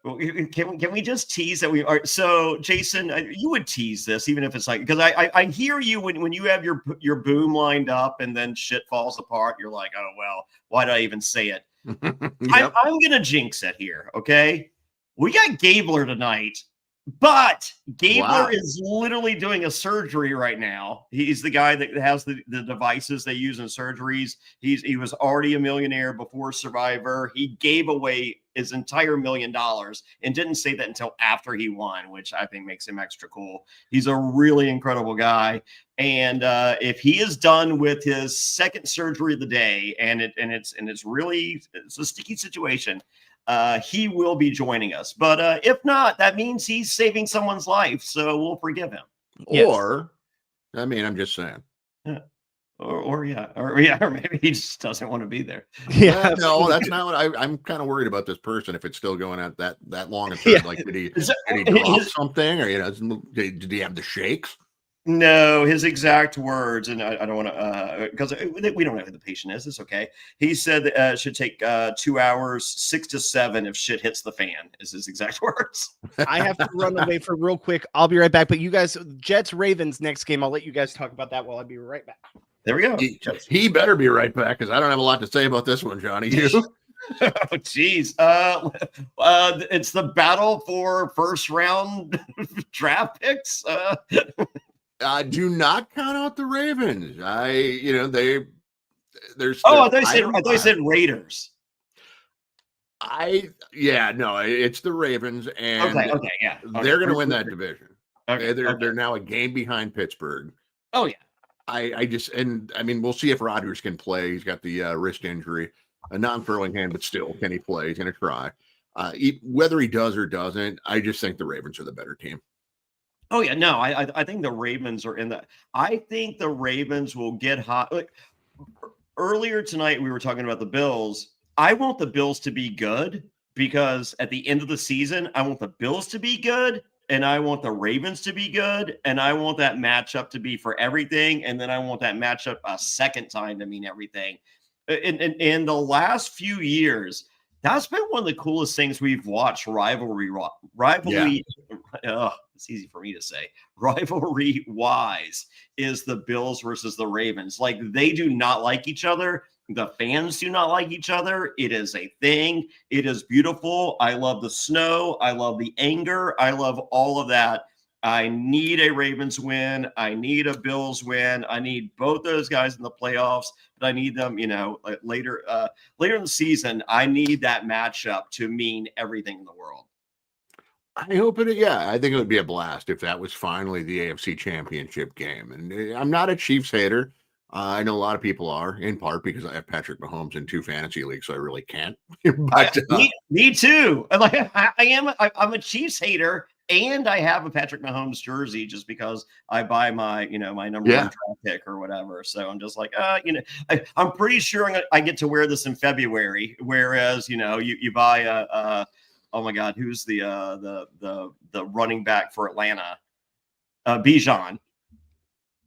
Speaker 2: Can we just tease that we are? So, Jason, you would tease this, even if it's like, because I hear you when you have your boom lined up and then shit falls apart. You're like, oh, well, why did I even say it? Yep. I'm going to jinx it here. Okay. We got Gabler tonight, but Gabler is literally doing a surgery right now. He's the guy that has the devices they use in surgeries. He was already a millionaire before Survivor. He gave away his entire $1 million and didn't say that until after he won, which I think makes him extra cool. He's a really incredible guy. And if he is done with his second surgery of the day, and it's a sticky situation, he will be joining us. But if not, that means he's saving someone's life, so we'll forgive him.
Speaker 3: Or, I mean, I'm just saying.
Speaker 2: Yeah. Or maybe he just doesn't want to be there.
Speaker 3: Yeah, no, that's not what I'm kind of worried about this person. If it's still going out that long, like did he drop something, or did he have the shakes?
Speaker 2: No, his exact words, and I don't want to, because we don't know who the patient is. It's okay. He said that it should take 2 hours, 6 to 7 if shit hits the fan, is his exact words.
Speaker 1: I have to run away for real quick. I'll be right back. But you guys, Jets Ravens next game. I'll let you guys talk about that while I'll be right back.
Speaker 2: There we go.
Speaker 3: He better be right back, because I don't have a lot to say about this one, Johnny. You?
Speaker 2: Oh, geez. It's the battle for first round draft picks.
Speaker 3: Do not count out the Ravens. There's.
Speaker 2: Oh, I thought you said Raiders.
Speaker 3: It's the Ravens, and they're going to win that division. Okay, they're now a game behind Pittsburgh.
Speaker 2: Oh yeah.
Speaker 3: We'll see if Rodgers can play. He's got the wrist injury, a non-throwing hand, but still, can he play? He's going to try. Whether he does or doesn't, I just think the Ravens are the better team.
Speaker 2: Oh yeah, no, I think the Ravens are in that. I think the Ravens will get hot. Like, earlier tonight, we were talking about the Bills. I want the Bills to be good, because at the end of the season, I want the Bills to be good, and I want the Ravens to be good, and I want that matchup to be for everything, and then I want that matchup a second time to mean everything. In the last few years, that's been one of the coolest things we've watched rivalry. It's easy for me to say. Rivalry wise is the Bills versus the Ravens. Like, they do not like each other. The fans do not like each other. It is a thing. It is beautiful. I love the snow. I love the anger. I love all of that. I need a Ravens win. I need a Bills win. I need both those guys in the playoffs, but I need them, later in the season. I need that matchup to mean everything in the world.
Speaker 3: I hope it. Yeah, I think it would be a blast if that was finally the AFC Championship game. And I'm not a Chiefs hater. I know a lot of people are, in part because I have Patrick Mahomes in 2 fantasy leagues, so I really can't. But,
Speaker 2: me too. I'm a Chiefs hater. And I have a Patrick Mahomes jersey just because I buy my number 1 draft pick or whatever. So I'm just like, I'm pretty sure I get to wear this in February. Whereas, you buy oh my God, who's the running back for Atlanta? Bijan.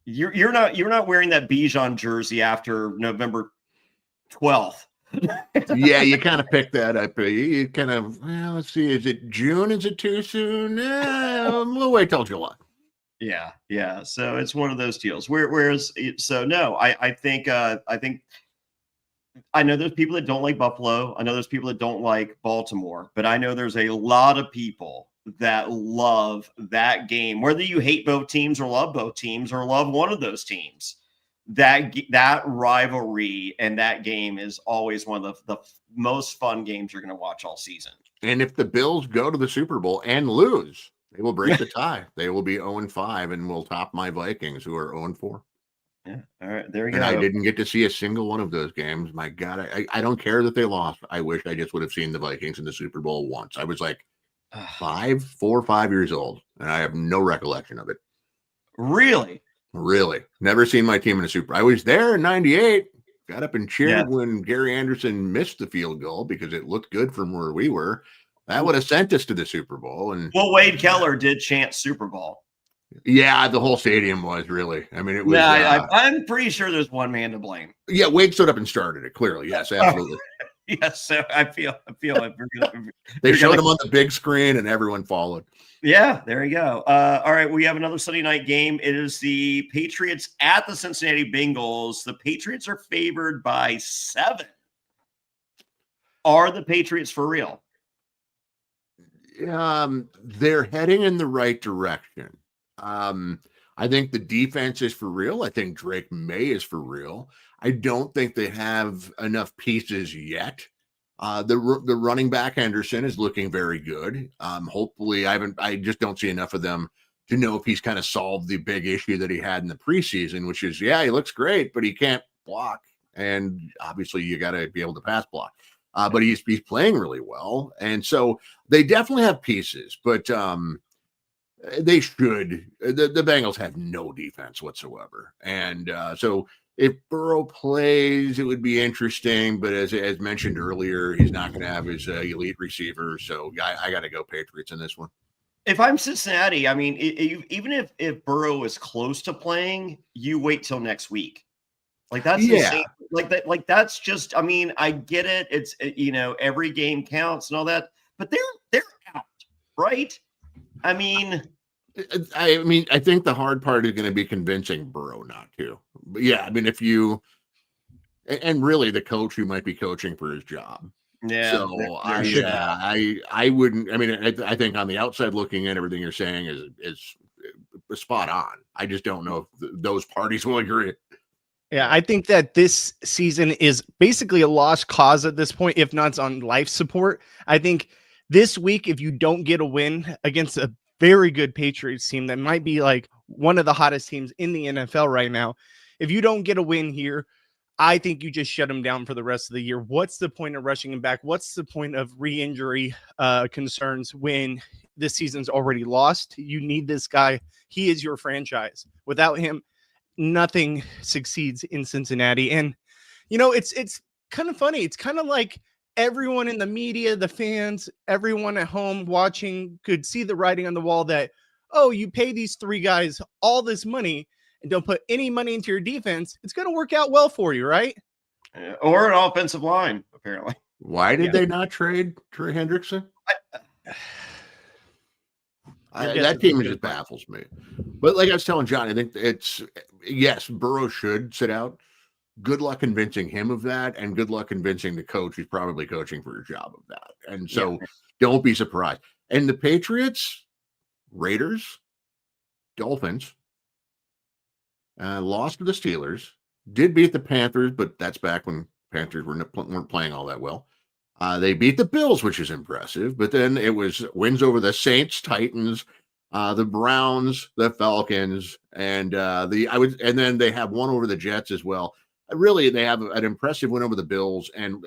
Speaker 2: You're not wearing that Bijan jersey after November 12th.
Speaker 3: Yeah, you kind of picked that up. You kind of, let's see, is it June? Is it too soon? We'll wait till July.
Speaker 2: Yeah. So it's one of those deals. I think I know there's people that don't like Buffalo. I know there's people that don't like Baltimore, but I know there's a lot of people that love that game, whether you hate both teams or love both teams or love one of those teams. That rivalry and that game is always one of the most fun games you're going to watch all season.
Speaker 3: And if the Bills go to the Super Bowl and lose, they will break the tie. They will be 0-5 and will top my Vikings, who are 0-4.
Speaker 2: Yeah. All right. There you go.
Speaker 3: And I didn't get to see a single one of those games. My God, I don't care that they lost. I wish I just would have seen the Vikings in the Super Bowl once. I was like, 4 or 5 years old, and I have no recollection of it.
Speaker 2: Really?
Speaker 3: Really, never seen my team in a Super. I was there in '98. Got up and cheered when Gary Anderson missed the field goal because it looked good from where we were. That would have sent us to the Super Bowl. And
Speaker 2: well, Wade Keller did chant Super Bowl.
Speaker 3: Yeah, the whole stadium was really. I mean, it was.
Speaker 2: Yeah, I'm pretty sure there's one man to blame.
Speaker 3: Yeah, Wade stood up and started it. Clearly, yes, absolutely.
Speaker 2: Yes, so I feel it.
Speaker 3: They showed him on the big screen, and everyone followed.
Speaker 2: Yeah, there you go. All right, we have another Sunday night game. It is the Patriots at the Cincinnati Bengals. The Patriots are favored by 7. Are the Patriots for real?
Speaker 3: They're heading in the right direction. I think the defense is for real. I think Drake May is for real. I don't think they have enough pieces yet. The running back Henderson is looking very good. Hopefully, I just don't see enough of them to know if he's kind of solved the big issue that he had in the preseason, which is, he looks great, but he can't block. And obviously you got to be able to pass block. But he's playing really well. And so they definitely have pieces, but they should. The Bengals have no defense whatsoever. And so if Burrow plays, it would be interesting. But as mentioned earlier, he's not going to have his elite receiver. So I got to go Patriots in this one.
Speaker 2: If I'm Cincinnati, I mean, even if Burrow is close to playing, you wait till next week. Like that's insane. Like that. Like that's just. I mean, I get it. It's every game counts and all that, but they're out, right? I mean,
Speaker 3: I think the hard part is going to be convincing Burrow not to. But yeah, I mean, if you and really the coach who might be coaching for his job.
Speaker 2: Yeah.
Speaker 3: So I wouldn't. I mean, I think on the outside looking in, everything you're saying is spot on. I just don't know if those parties will agree.
Speaker 1: Yeah, I think that this season is basically a lost cause at this point, if not on life support. I think this week, if you don't get a win against a very good Patriots team that might be like one of the hottest teams in the NFL right now, if you don't get a win here, I think you just shut him down for the rest of the year. What's the point of rushing him back? What's the point of re-injury concerns when this season's already lost? You need this guy. He is your franchise. Without him, nothing succeeds in Cincinnati. And, it's kind of funny. It's kind of like everyone in the media, the fans, everyone at home watching could see the writing on the wall that, oh, you pay these 3 guys all this money and don't put any money into your defense. It's going to work out well for you, right?
Speaker 2: Or an offensive line, apparently.
Speaker 3: Why did they not trade Trey Hendrickson? That team just baffles me. But like I was telling John, I think yes, Burrow should sit out. Good luck convincing him of that, and good luck convincing the coach who's probably coaching for his job of that. And so don't be surprised. And the Patriots, Raiders, Dolphins, lost to the Steelers, did beat the Panthers, but that's back when Panthers weren't playing all that well. They beat the Bills, which is impressive, but then it was wins over the Saints, Titans, the Browns, the Falcons, and then they have one over the Jets as well. Really, they have an impressive win over the Bills and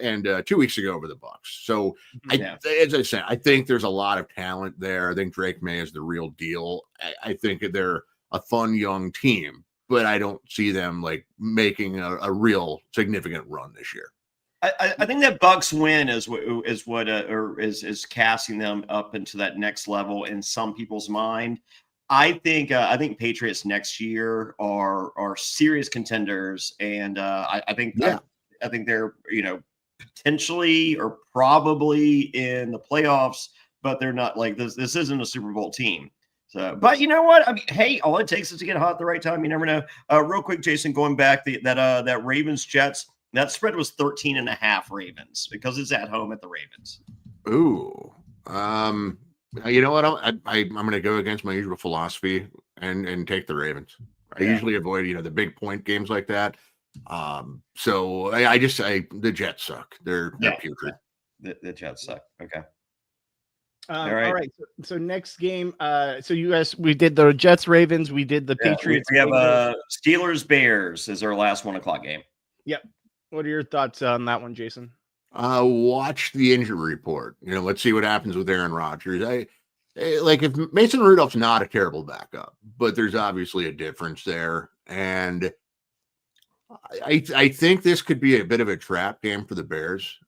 Speaker 3: 2 weeks ago over the Bucs. So, as I said, I think there's a lot of talent there. I think Drake May is the real deal. I think they're a fun young team, but I don't see them like making a real significant run this year.
Speaker 2: I think that Bucs win is casting them up into that next level in some people's mind. I think Patriots next year are serious contenders, and I think they're potentially or probably in the playoffs, but they're not like this. This isn't a Super Bowl team. So, but you know what? I mean, hey, all it takes is to get hot at the right time. You never know. Real quick, Jason, going back that Ravens Jets. That spread was 13.5 Ravens because it's at home at the Ravens.
Speaker 3: Ooh. You know what? I'm going to go against my usual philosophy and take the Ravens. I usually avoid, the big point games like that. So I just say the Jets suck. They're putrid.
Speaker 2: The Jets suck. Okay.
Speaker 1: All right. So next game. So you guys, we did the Jets, Ravens. We did the Patriots.
Speaker 2: We have Steelers, Bears is our last 1:00 game.
Speaker 1: Yep. What are your thoughts on that one, Jason?
Speaker 3: Watch the injury report. Let's see what happens with Aaron Rodgers. Like if Mason Rudolph's not a terrible backup, but there's obviously a difference there. And I think this could be a bit of a trap game for the Bears.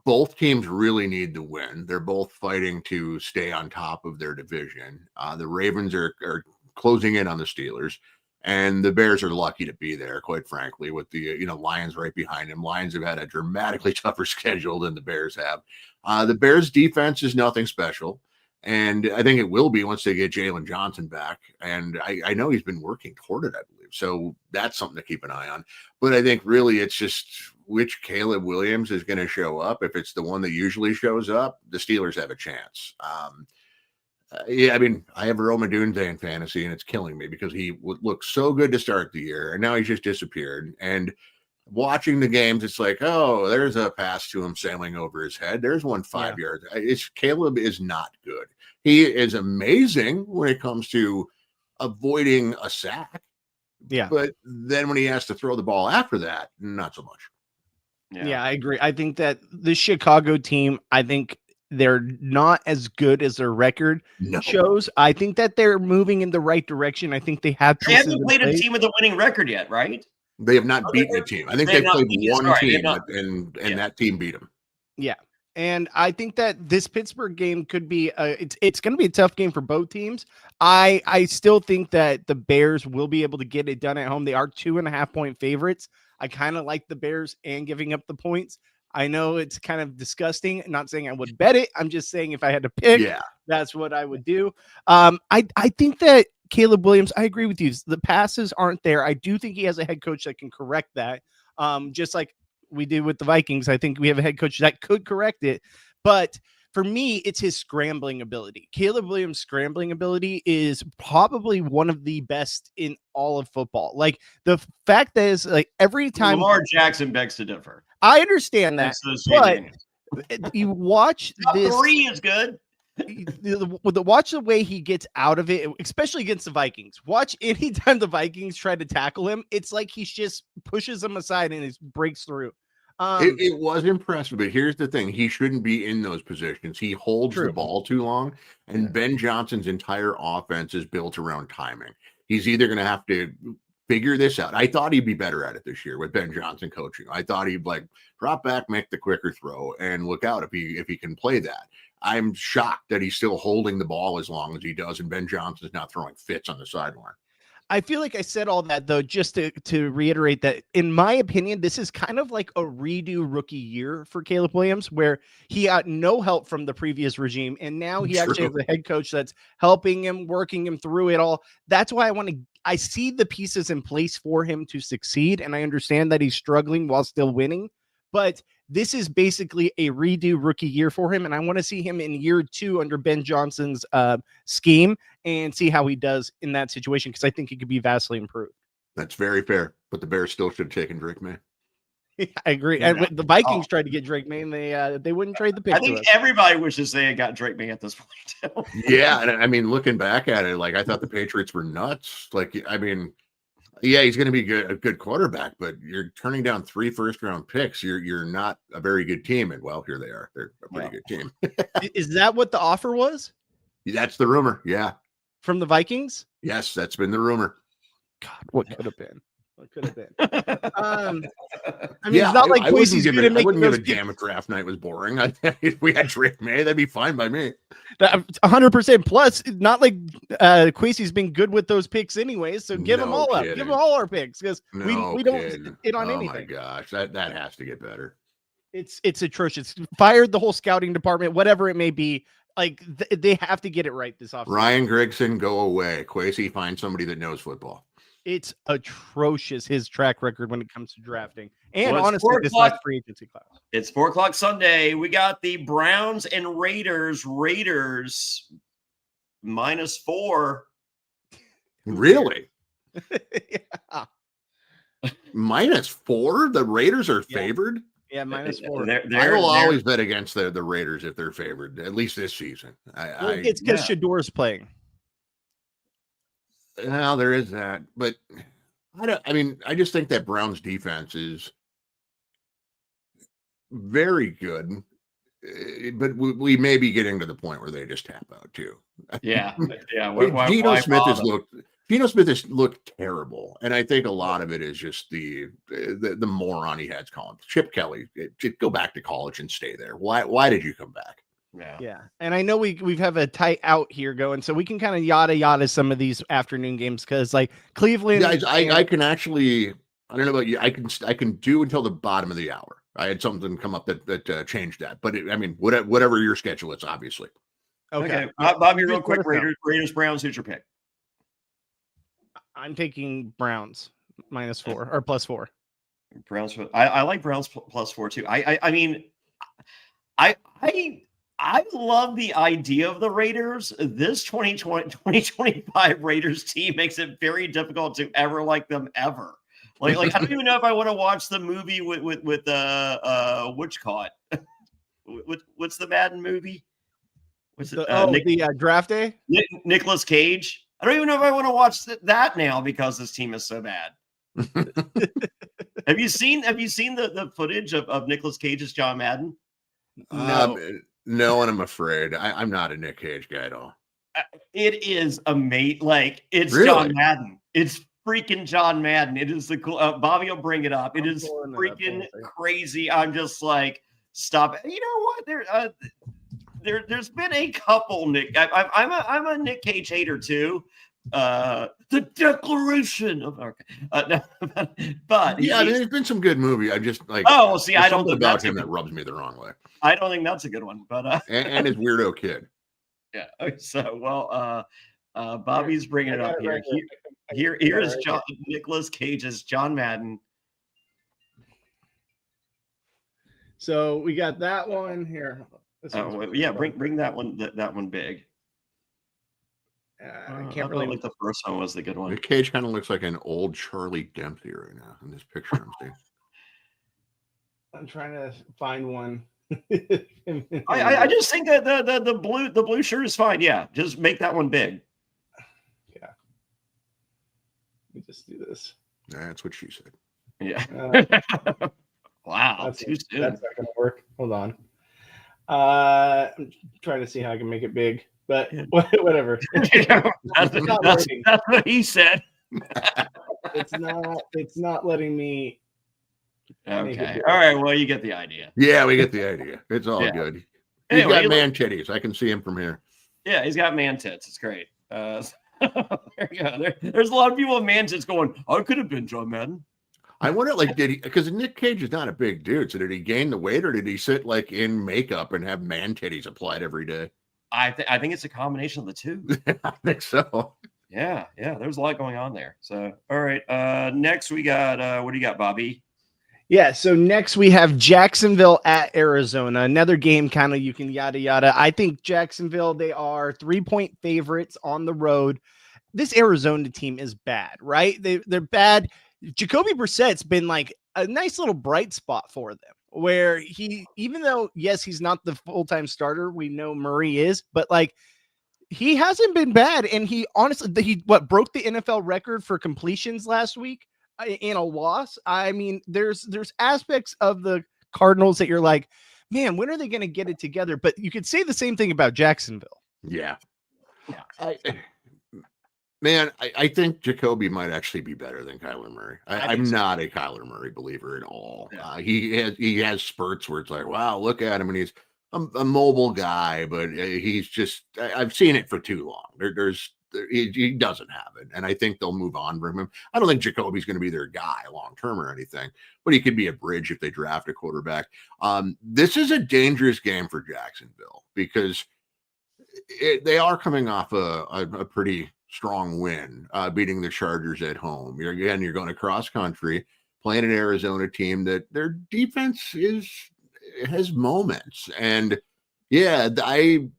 Speaker 3: Both teams really need to win. They're both fighting to stay on top of their division. The Ravens are closing in on the Steelers, and the Bears are lucky to be there, quite frankly, with the Lions right behind them. Lions have had a dramatically tougher schedule than the Bears have. The Bears defense is nothing special, and I think it will be once they get Jalen Johnson back. And I know he's been working toward it, I believe. So that's something to keep an eye on. But I think really it's just which Caleb Williams is going to show up. If it's the one that usually shows up, the Steelers have a chance. Yeah, I mean, I have Rome Odunze in fantasy, and it's killing me because he would look so good to start the year, and now he's just disappeared. And watching the games, it's like, oh, there's a pass to him sailing over his head. There's one 5 yards. Caleb is not good. He is amazing when it comes to avoiding a sack.
Speaker 1: Yeah.
Speaker 3: But then when he has to throw the ball after that, not so much.
Speaker 1: Yeah, I agree. I think that the Chicago team, I think they're not as good as their record shows. I think that they're moving in the right direction. I think they have.
Speaker 2: They haven't played a team with a winning record yet, right?
Speaker 3: They have not beaten a team. I think they played one team, and that team beat them.
Speaker 1: Yeah. And I think that this Pittsburgh game could be it's going to be a tough game for both teams. I still think that the Bears will be able to get it done at home. They are 2.5-point favorites. I kind of like the Bears and giving up the points. I know it's kind of disgusting. I'm not saying I would bet it. I'm just saying if I had to pick, that's what I would do. I think that Caleb Williams, I agree with you. The passes aren't there. I do think he has a head coach that can correct that. Just like we did with the Vikings. I think we have a head coach that could correct it. But for me, it's his scrambling ability. Caleb Williams' scrambling ability is probably one of the best in all of football. Like the fact that is like every time
Speaker 2: Lamar Jackson begs to differ.
Speaker 1: I understand that, but you watch this.
Speaker 2: 3 is good.
Speaker 1: Watch the way he gets out of it, especially against the Vikings. Watch anytime the Vikings try to tackle him, it's like he just pushes them aside and he breaks through.
Speaker 3: It was impressive, but here's the thing. He shouldn't be in those positions. He holds the ball too long, and Ben Johnson's entire offense is built around timing. He's either going to have to figure this out. I thought he'd be better at it this year with Ben Johnson coaching. I thought he'd drop back, make the quicker throw, and look out if he can play that. I'm shocked that he's still holding the ball as long as he does, and Ben Johnson's not throwing fits on the sideline.
Speaker 1: I feel like I said all that, though, just to reiterate that, in my opinion, this is kind of like a redo rookie year for Caleb Williams, where he got no help from the previous regime, and now he actually has a head coach that's helping him, working him through it all. That's why I see the pieces in place for him to succeed, and I understand that he's struggling while still winning, but this is basically a redo rookie year for him, and I want to see him in year 2 under Ben Johnson's scheme and see how he does in that situation, because I think he could be vastly improved.
Speaker 3: That's very fair, but the Bears still should have taken Drake May.
Speaker 1: I agree. And the Vikings tried to get Drake May, and they wouldn't trade the pick.
Speaker 2: I think everybody wishes they had got Drake May at this point.
Speaker 3: Yeah, and I mean, looking back at it, I thought the Patriots were nuts. Yeah, he's going to be a good quarterback, but you're turning down 3 first-round picks. You're not a very good team, and well, here they are. They're a pretty good team.
Speaker 1: Is that what the offer was?
Speaker 3: That's the rumor. Yeah,
Speaker 1: from the Vikings.
Speaker 3: Yes, that's been the rumor.
Speaker 1: God, what could have been? What could have been? I mean, it's not like
Speaker 3: I wouldn't give a
Speaker 1: picks.
Speaker 3: damn if draft night was boring. If we had Drake May, that'd be fine by me.
Speaker 1: 100%. Plus, not like Kwesi's been good with those picks anyways. So give them all up. Give them all our picks, because we don't hit on anything.
Speaker 3: Oh my gosh, that has to get better.
Speaker 1: It's atrocious. Fired the whole scouting department, whatever it may be. Like they have to get it right this offseason.
Speaker 3: Ryan Grigson, go away. Kwesi, find somebody that knows football.
Speaker 1: It's atrocious, his track record when it comes to drafting. And honestly, this last free agency class.
Speaker 2: It's 4:00 Sunday. We got the Browns and Raiders. Raiders -4.
Speaker 3: Really?
Speaker 1: Yeah.
Speaker 3: -4? The Raiders are favored?
Speaker 1: Yeah, -4.
Speaker 3: I will always bet against the Raiders if they're favored, at least this season.
Speaker 1: It's because Shador's playing.
Speaker 3: Well, there is that, but I just think that Browns defense is very good. But we may be getting to the point where they just tap out too.
Speaker 2: Yeah.
Speaker 3: Geno Smith has looked terrible, and I think a lot of it is just the moron he had calling Chip Kelly. Go back to college and stay there. Why did you come back?
Speaker 1: Yeah. And I know we have a tight out here going, so we can kind of yada some of these afternoon games because like Cleveland.
Speaker 3: Guys, I can actually. I don't know about you. I can do until the bottom of the hour. I had something come up that changed that, but whatever your schedule is, obviously.
Speaker 2: Okay. Bobby, real quick, Raiders, Browns. Who's your pick?
Speaker 1: I'm taking Browns -4 or +4.
Speaker 2: Browns. I like Browns +4 too. I mean, I love the idea of the Raiders. This 2025 Raiders team makes it very difficult to ever like them ever. Like I don't even know if I want to watch the movie with Witchcott. What's the Madden movie? What's it?
Speaker 1: The Draft Day?
Speaker 2: Nicolas Cage. I don't even know if I want to watch that now because this team is so bad. Have you seen the footage of Nicolas Cage's John Madden?
Speaker 3: No, and I'm afraid I'm not a Nick Cage guy at all.
Speaker 2: It is amazing. Like it's
Speaker 3: really?
Speaker 2: John Madden. It's freaking John Madden. It is the cool. Bobby will bring it up. It is freaking crazy. I'm just like, stop it. You know what? There's been a couple Nick. I'm a Nick Cage hater too. The Declaration of no, but
Speaker 3: yeah, there's been some good movie. I just like.
Speaker 2: Oh, see, I don't think
Speaker 3: about him that rubs me the wrong way.
Speaker 2: I don't think that's a good one, but
Speaker 3: and his weirdo kid.
Speaker 2: Yeah. So Bobby's bringing it up here. Here is Nicolas Cage's John Madden.
Speaker 1: So we got that one here.
Speaker 2: Yeah, bring that one big.
Speaker 1: I can't really
Speaker 2: like the first one was the good one.
Speaker 3: Nick Cage kind of looks like an old Charlie Dempsey right now in this picture I'm seeing.
Speaker 1: I'm trying to find one.
Speaker 2: I just think that the blue shirt is fine. Yeah, just make that one big.
Speaker 1: Yeah. Let me just do this.
Speaker 3: That's what she said.
Speaker 2: Yeah. Wow.
Speaker 1: That's
Speaker 2: too soon.
Speaker 1: That's not gonna work. Hold on. I'm trying to see how I can make it big, but whatever.
Speaker 2: That's what he said.
Speaker 1: It's not letting me.
Speaker 2: Okay. All right. Well, you get the idea.
Speaker 3: Yeah, we get the idea. It's all good. He's got man titties. I can see him from here.
Speaker 2: Yeah, he's got man tits. It's great. There you go. There's a lot of people with man tits going, I could have been John Madden.
Speaker 3: I wonder, like, did he? Because Nick Cage is not a big dude. So did he gain the weight, or did he sit like in makeup and have man titties applied every day?
Speaker 2: I think it's a combination of the two.
Speaker 3: I think so.
Speaker 2: Yeah. There's a lot going on there. So, all right. Next we got what do you got, Bobby?
Speaker 1: Yeah. So next we have Jacksonville at Arizona. Another game, kind of you can yada. I think Jacksonville, they are 3-point favorites on the road. This Arizona team is bad, right? They're bad. Jacoby Brissett's been like a nice little bright spot for them, where even though, yes, he's not the full-time starter, we know Murray is, but like he hasn't been bad. And he honestly, broke the NFL record for completions last week in a loss. I mean, there's aspects of the Cardinals that you're like, man, when are they going to get it together? But you could say the same thing about Jacksonville.
Speaker 3: Yeah. I think Jacoby might actually be better than Kyler Murray. I'm not a Kyler Murray believer at all. Yeah. He has spurts where it's like, wow, look at him, and he's a mobile guy, but he's just, I've seen it for too long. He doesn't have it, and I think they'll move on from him. I don't think Jacoby's going to be their guy long term or anything, but he could be a bridge if they draft a quarterback. This is a dangerous game for Jacksonville because they are coming off a pretty strong win, beating the Chargers at home. You're going cross country, playing an Arizona team that their defense has moments, and yeah, I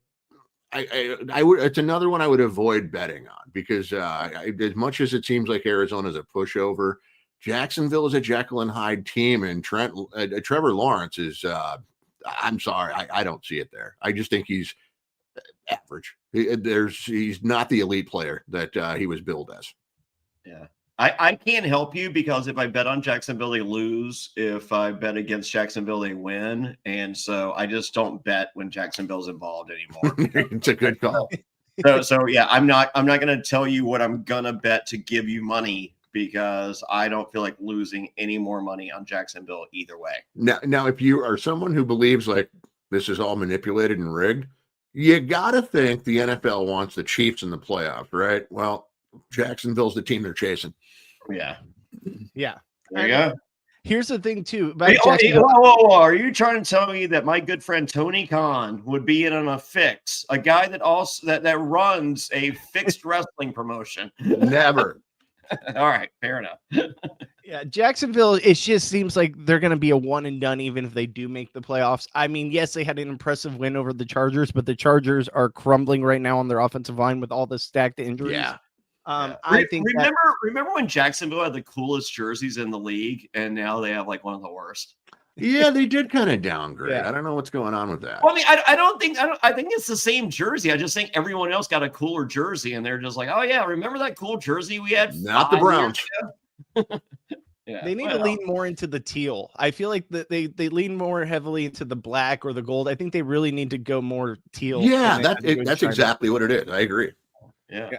Speaker 3: would. It's another one I would avoid betting on because as much as it seems like Arizona's a pushover, Jacksonville is a Jekyll and Hyde team, and Trevor Lawrence is. I'm sorry, I don't see it there. I just think he's average. He's not the elite player that he was billed as.
Speaker 2: Yeah, I can't help you because if I bet on Jacksonville, they lose. If I bet against Jacksonville, they win. And so I just don't bet when Jacksonville's involved anymore.
Speaker 3: It's a good call.
Speaker 2: So yeah, I'm not going to tell you what I'm going to bet to give you money because I don't feel like losing any more money on Jacksonville either way.
Speaker 3: Now, if you are someone who believes like this is all manipulated and rigged, you got to think the NFL wants the Chiefs in the playoffs, right? Well, Jacksonville's the team they're chasing.
Speaker 2: Yeah.
Speaker 1: Yeah.
Speaker 2: There you go.
Speaker 1: Here's the thing too.
Speaker 2: Hey, are you trying to tell me that my good friend Tony Khan would be in on a fix? A guy that also that runs a fixed wrestling promotion.
Speaker 3: Never.
Speaker 2: All right, fair enough.
Speaker 1: Yeah, Jacksonville, it just seems like they're going to be a one and done even if they do make the playoffs. I mean, yes, they had an impressive win over the Chargers, but the Chargers are crumbling right now on their offensive line with all the stacked injuries.
Speaker 3: Yeah.
Speaker 1: I think
Speaker 2: remember when Jacksonville had the coolest jerseys in the league, and now they have like one of the worst.
Speaker 3: Yeah, they did kind of downgrade.
Speaker 1: Yeah.
Speaker 3: I don't know what's going on with that.
Speaker 2: Well, I mean, I think it's the same jersey. I just think everyone else got a cooler jersey, and they're just like, oh yeah, remember that cool jersey we had?
Speaker 3: Not the Browns.
Speaker 2: Yeah,
Speaker 1: they need to lean more into the teal. I feel like that they lean more heavily into the black or the gold. I think they really need to go more teal.
Speaker 3: Yeah, that's exactly what it is. I agree.
Speaker 2: Yeah.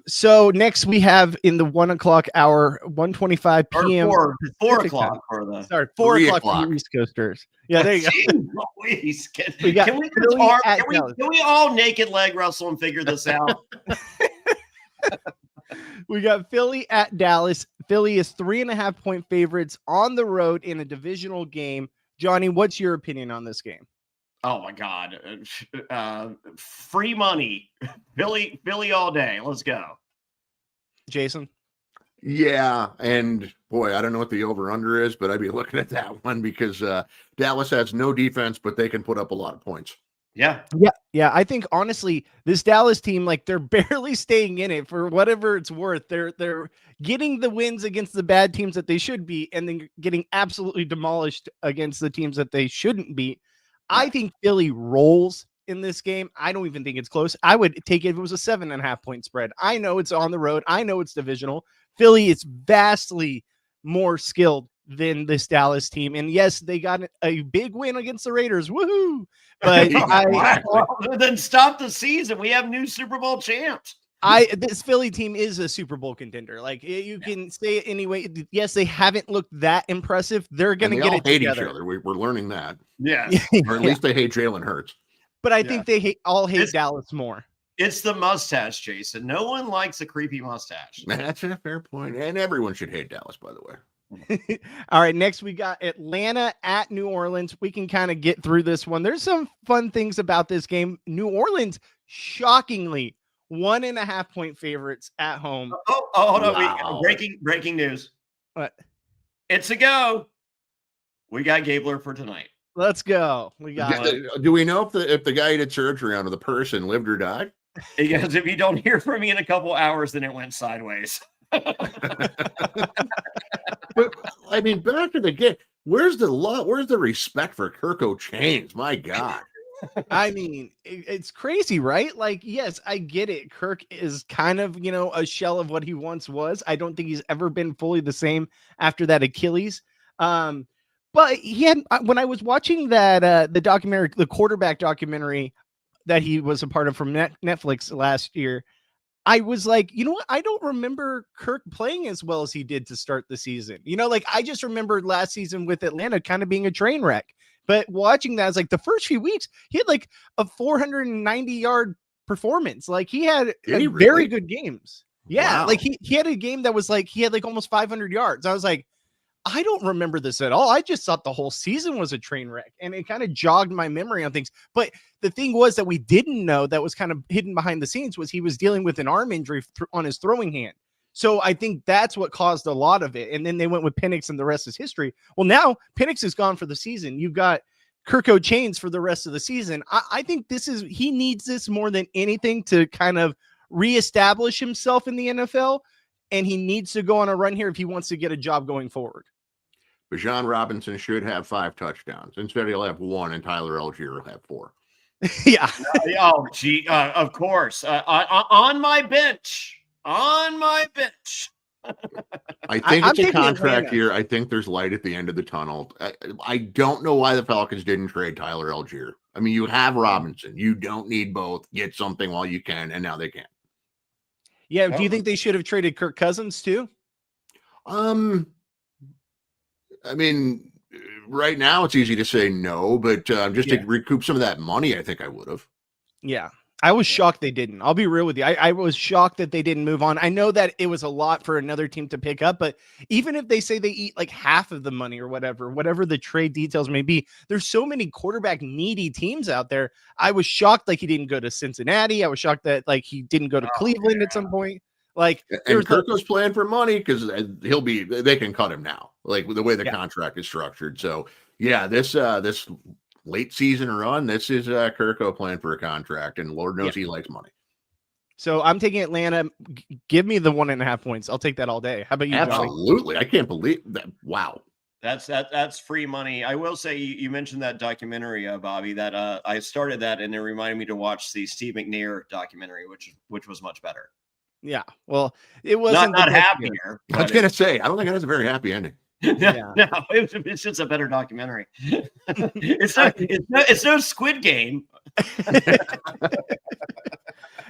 Speaker 1: So next we have in the 1 o'clock hour, 1:25 p.m.
Speaker 2: 4 o'clock for the
Speaker 1: 4
Speaker 3: 3
Speaker 1: o'clock for the East Coasters. Yeah, there you go.
Speaker 2: Please, can we all naked leg wrestle and figure this out?
Speaker 1: We got Philly at Dallas. Philly is 3.5-point favorites on the road in a divisional game. Johnny, what's your opinion on this game?
Speaker 2: Oh my God. Free money. Philly all day. Let's go.
Speaker 1: Jason?
Speaker 3: Yeah, and boy, I don't know what the over-under is, but I'd be looking at that one because Dallas has no defense, but they can put up a lot of points.
Speaker 2: Yeah.
Speaker 1: I think honestly, this Dallas team, like they're barely staying in it for whatever it's worth. They're getting the wins against the bad teams that they should be, and then getting absolutely demolished against the teams that they shouldn't be. I think Philly rolls in this game. I don't even think it's close. I would take it if it was a 7.5-point spread. I know it's on the road. I know it's divisional. Philly is vastly more skilled than this Dallas team. And yes, they got a big win against the Raiders. Woohoo! But
Speaker 2: then stop the season. We have new Super Bowl champs.
Speaker 1: This Philly team is a Super Bowl contender. Like you can say it anyway. Yes, they haven't looked that impressive. They're going to get it together.
Speaker 3: Each other. We're learning that.
Speaker 2: Yeah.
Speaker 3: Or at least they hate Jalen Hurts.
Speaker 1: But I think they all hate Dallas more.
Speaker 2: It's the mustache, Jason. No one likes a creepy mustache.
Speaker 3: That's a fair point. And everyone should hate Dallas, by the way.
Speaker 1: All right, next we got Atlanta at New Orleans. We can kind of get through this one. There's some fun things about this game. New Orleans, shockingly, 1.5-point favorites at home.
Speaker 2: Oh, hold on. Breaking news.
Speaker 1: What?
Speaker 2: It's a go. We got Gabler for tonight.
Speaker 1: Let's go. We got
Speaker 3: Do we know if the guy who did surgery on the person lived or died?
Speaker 2: Because if you don't hear from me in a couple hours, then it went sideways.
Speaker 3: But I mean, back to the game. Where's the love? Where's the respect for Kirko Chains? My God.
Speaker 1: I mean, it's crazy, right? Like, yes, I get it. Kirk is kind of, a shell of what he once was. I don't think he's ever been fully the same after that Achilles. But he had, when I was watching that, the documentary, the quarterback documentary that he was a part of from Netflix last year, I was like, you know what? I don't remember Kirk playing as well as he did to start the season. I just remembered last season with Atlanta kind of being a train wreck. But watching that, I was like, the first few weeks, he had like a 490-yard performance. Like he had very good games. Yeah. Wow. Like he had a game that was like, he had like almost 500 yards. I was like, I don't remember this at all. I just thought the whole season was a train wreck, and it kind of jogged my memory on things. But the thing was that we didn't know, that was kind of hidden behind the scenes, was he was dealing with an arm injury on his throwing hand. So I think that's what caused a lot of it. And then they went with Penix, and the rest is history. Well, now Penix is gone for the season. You've got Kirko Chains for the rest of the season. I think he needs this more than anything to kind of reestablish himself in the NFL. And he needs to go on a run here if he wants to get a job going forward.
Speaker 3: Bijan Robinson should have 5 touchdowns. Instead, he'll have 1, and Tyler Algier will have 4.
Speaker 1: Yeah.
Speaker 2: Oh, gee, of course. On my bench.
Speaker 3: I think
Speaker 1: I'm
Speaker 3: it's a
Speaker 1: taking
Speaker 3: contract
Speaker 1: Atlanta.
Speaker 3: here. I think there's light at the end of the tunnel. I don't know why the Falcons didn't trade Tyler Algier. I mean, you have Robinson. You don't need both. Get something while you can, and now they can.
Speaker 1: Yeah. Do you think they should have traded Kirk Cousins too?
Speaker 3: I mean, right now it's easy to say no, but just to recoup some of that money, I think I would have.
Speaker 1: Yeah. I was shocked they didn't. I'll be real with you. I was shocked that they didn't move on. I know that it was a lot for another team to pick up, but even if they say they eat like half of the money or whatever the trade details may be, there's so many quarterback needy teams out there. I was shocked like he didn't go to Cincinnati. I was shocked that like he didn't go to Cleveland at some point. Like,
Speaker 3: and Kirk was playing for money because they can cut him now, like the way the contract is structured. So yeah, this late season run, this is Kirko playing for a contract, and Lord knows he likes money.
Speaker 1: So I'm taking Atlanta. Give me the 1.5 points. I'll take that all day. How about you,
Speaker 3: Absolutely.
Speaker 1: Johnny?
Speaker 3: I can't believe that. Wow.
Speaker 2: That's free money. I will say you mentioned that documentary, Bobby, that I started that, and it reminded me to watch the Steve McNair documentary, which was much better.
Speaker 1: Yeah. Well, it wasn't
Speaker 2: not happier.
Speaker 3: I was going to say, I don't think it has a very happy ending.
Speaker 2: No, it's just a better documentary. It's no Squid Game.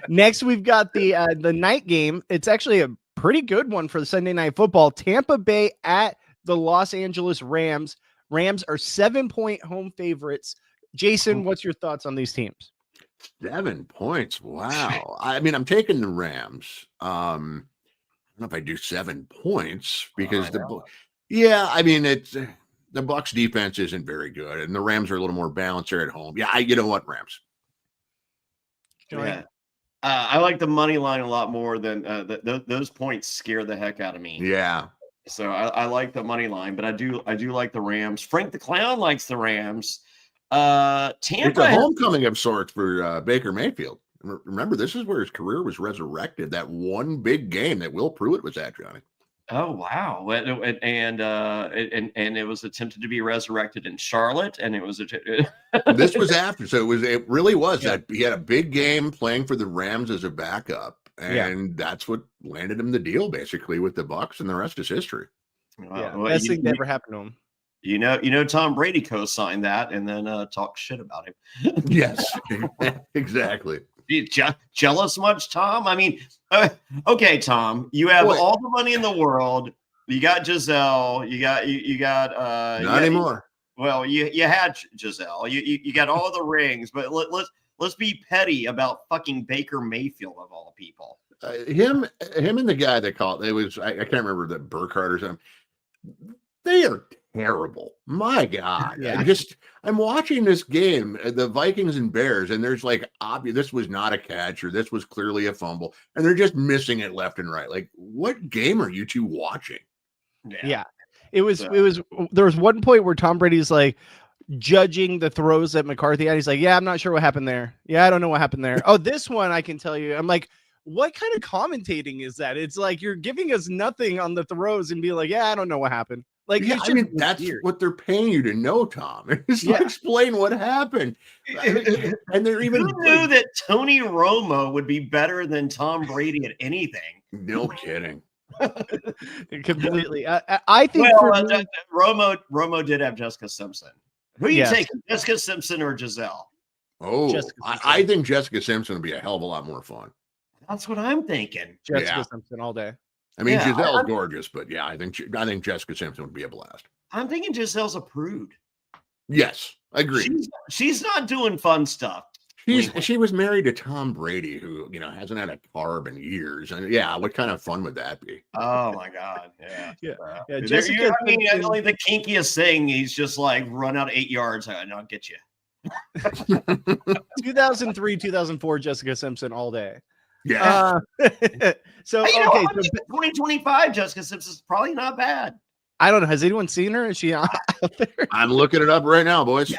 Speaker 1: Next, we've got the night game. It's actually a pretty good one for the Sunday Night Football. Tampa Bay at the Los Angeles Rams. Rams are 7-point home favorites. Jason, what's your thoughts on these teams?
Speaker 3: 7 points. Wow. I mean, I'm taking the Rams. I don't know if I do 7 points because I mean, it's the Bucs defense isn't very good, and the Rams are a little more balanced here at home. Yeah, you know what, Rams.
Speaker 2: Yeah. I like the money line a lot more than those points scare the heck out of me.
Speaker 3: Yeah.
Speaker 2: So I like the money line, but I do like the Rams. Frank the Clown likes the Rams. Tampa,
Speaker 3: it's a homecoming of sorts for Baker Mayfield. Remember, this is where his career was resurrected. That one big game that Will Pruitt was at, Johnny.
Speaker 2: Oh wow! And it was attempted to be resurrected in Charlotte, and it was
Speaker 3: this was after, so it really was that he had a big game playing for the Rams as a backup, and that's what landed him the deal basically with the Bucs, and the rest is history.
Speaker 1: Best thing that ever happened to him.
Speaker 2: You know, Tom Brady co-signed that and then talk shit about him.
Speaker 3: Yes, exactly.
Speaker 2: Jealous much, Tom? I mean, okay, Tom, you have all the money in the world. You got Giselle. You got
Speaker 3: not anymore.
Speaker 2: Well, you had Giselle. You got all the rings, but let's be petty about fucking Baker Mayfield of all people.
Speaker 3: Him and the guy they called it was I can't remember, the Burkhardt or something. They are terrible. My God.
Speaker 1: Yeah.
Speaker 3: I'm watching this game, the Vikings and Bears, and there's like obvious this was not a catch or this was clearly a fumble, and they're just missing it left and right. Like, what game are you two watching?
Speaker 1: Yeah. It was there was one point where Tom Brady's like judging the throws that McCarthy had. He's like, yeah, I'm not sure what happened there. Yeah, I don't know what happened there. Oh, this one I can tell you. I'm like, what kind of commentating is that? It's like you're giving us nothing on the throws and be like, yeah, I don't know what happened. Like,
Speaker 3: I mean, that's what they're paying you to know, Tom. It's like, explain what happened. And they're even
Speaker 2: Who knew that Tony Romo would be better than Tom Brady at anything?
Speaker 3: No kidding.
Speaker 1: Completely. I think
Speaker 2: Romo did have Jessica Simpson. Who are you taking, Jessica Simpson or Giselle?
Speaker 3: Oh, I think Jessica Simpson would be a hell of a lot more fun.
Speaker 2: That's what I'm thinking.
Speaker 1: Jessica Simpson all day.
Speaker 3: I mean, Giselle's gorgeous, but I think Jessica Simpson would be a blast.
Speaker 2: I'm thinking Giselle's a prude.
Speaker 3: Yes, I agree.
Speaker 2: She's not doing fun stuff.
Speaker 3: She was married to Tom Brady, who hasn't had a carb in years, and what kind of fun would that be?
Speaker 2: Oh my God,
Speaker 1: Jessica,
Speaker 2: I mean, only the kinkiest thing. He's just like run out 8 yards, and I'll get you.
Speaker 1: 2003, 2004, Jessica Simpson all day.
Speaker 3: Yeah.
Speaker 1: So
Speaker 2: hey,
Speaker 1: okay,
Speaker 2: 2025, Jessica Simpson's probably not bad.
Speaker 1: I don't know. Has anyone seen her? Is she out there?
Speaker 3: I'm looking it up right now, boys.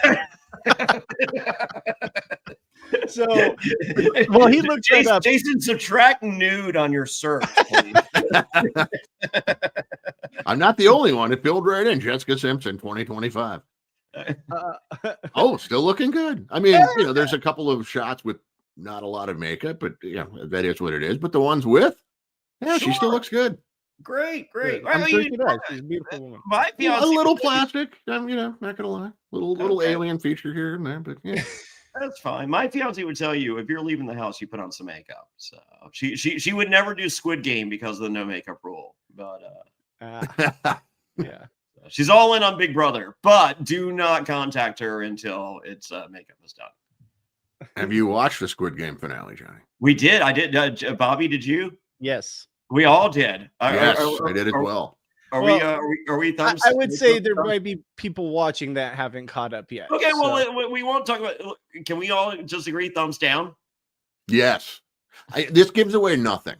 Speaker 1: So, well, he looked it up.
Speaker 2: Jason, subtract nude on your search, please.
Speaker 3: I'm not the only one. It filled right in. Jessica Simpson, 2025. Still looking good. I mean, there's a couple of shots with not a lot of makeup, but that is what it is. But the ones with, she still looks good.
Speaker 2: Great.
Speaker 1: I'm sure she does. She's a beautiful woman.
Speaker 2: My
Speaker 3: A
Speaker 2: fiance,
Speaker 3: little plastic. I'm, not gonna lie. Little
Speaker 2: Okay.
Speaker 3: alien feature here and there, but yeah.
Speaker 2: that's fine. My fiance would tell you if you're leaving the house, you put on some makeup. So she would never do Squid Game because of the no makeup rule. But
Speaker 1: Yeah.
Speaker 2: she's all in on Big Brother. But do not contact her until it's makeup is done.
Speaker 3: Have you watched the Squid Game finale, Johnny?
Speaker 2: We did. I did. Bobby, did you?
Speaker 1: Yes.
Speaker 2: We all did.
Speaker 3: Yes, I did as well.
Speaker 2: Are we thumbs?
Speaker 1: I would say there might be people watching that haven't caught up yet.
Speaker 2: Okay, well,
Speaker 1: so.
Speaker 2: we won't talk about. Can we all just agree? Thumbs down.
Speaker 3: Yes. This gives away nothing.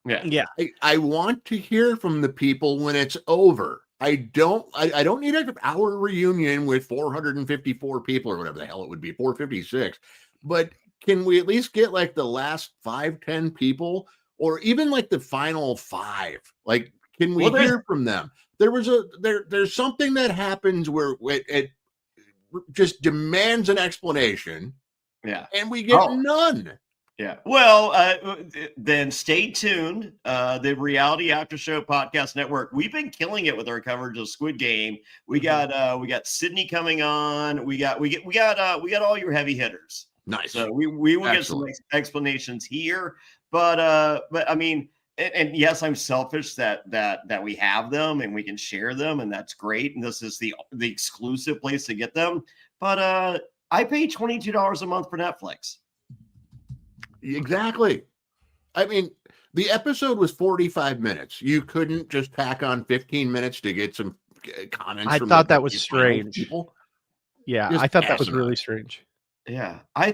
Speaker 2: Yeah.
Speaker 3: I want to hear from the people when it's over. I don't need an hour reunion with 454 people or whatever the hell it would be, 456. But can we at least get like the last 5-10 people, or even like the final 5? Like, can we hear from them? There's something that happens where it just demands an explanation.
Speaker 2: Yeah.
Speaker 3: And we get none.
Speaker 2: Yeah. Well, then stay tuned. The Reality After Show Podcast Network. We've been killing it with our coverage of Squid Game. We got Sydney coming on. We got all your heavy hitters.
Speaker 3: Nice.
Speaker 2: So we will get some explanations here. But I mean, and yes, I'm selfish that we have them and we can share them, and that's great. And this is the exclusive place to get them. But I pay $22 a month for Netflix.
Speaker 3: Exactly. I mean, the episode was 45 minutes. You couldn't just tack on 15 minutes to get some comments.
Speaker 1: I thought that was strange.
Speaker 3: People.
Speaker 1: Yeah,
Speaker 3: Just
Speaker 1: I thought that was really strange.
Speaker 2: Yeah, I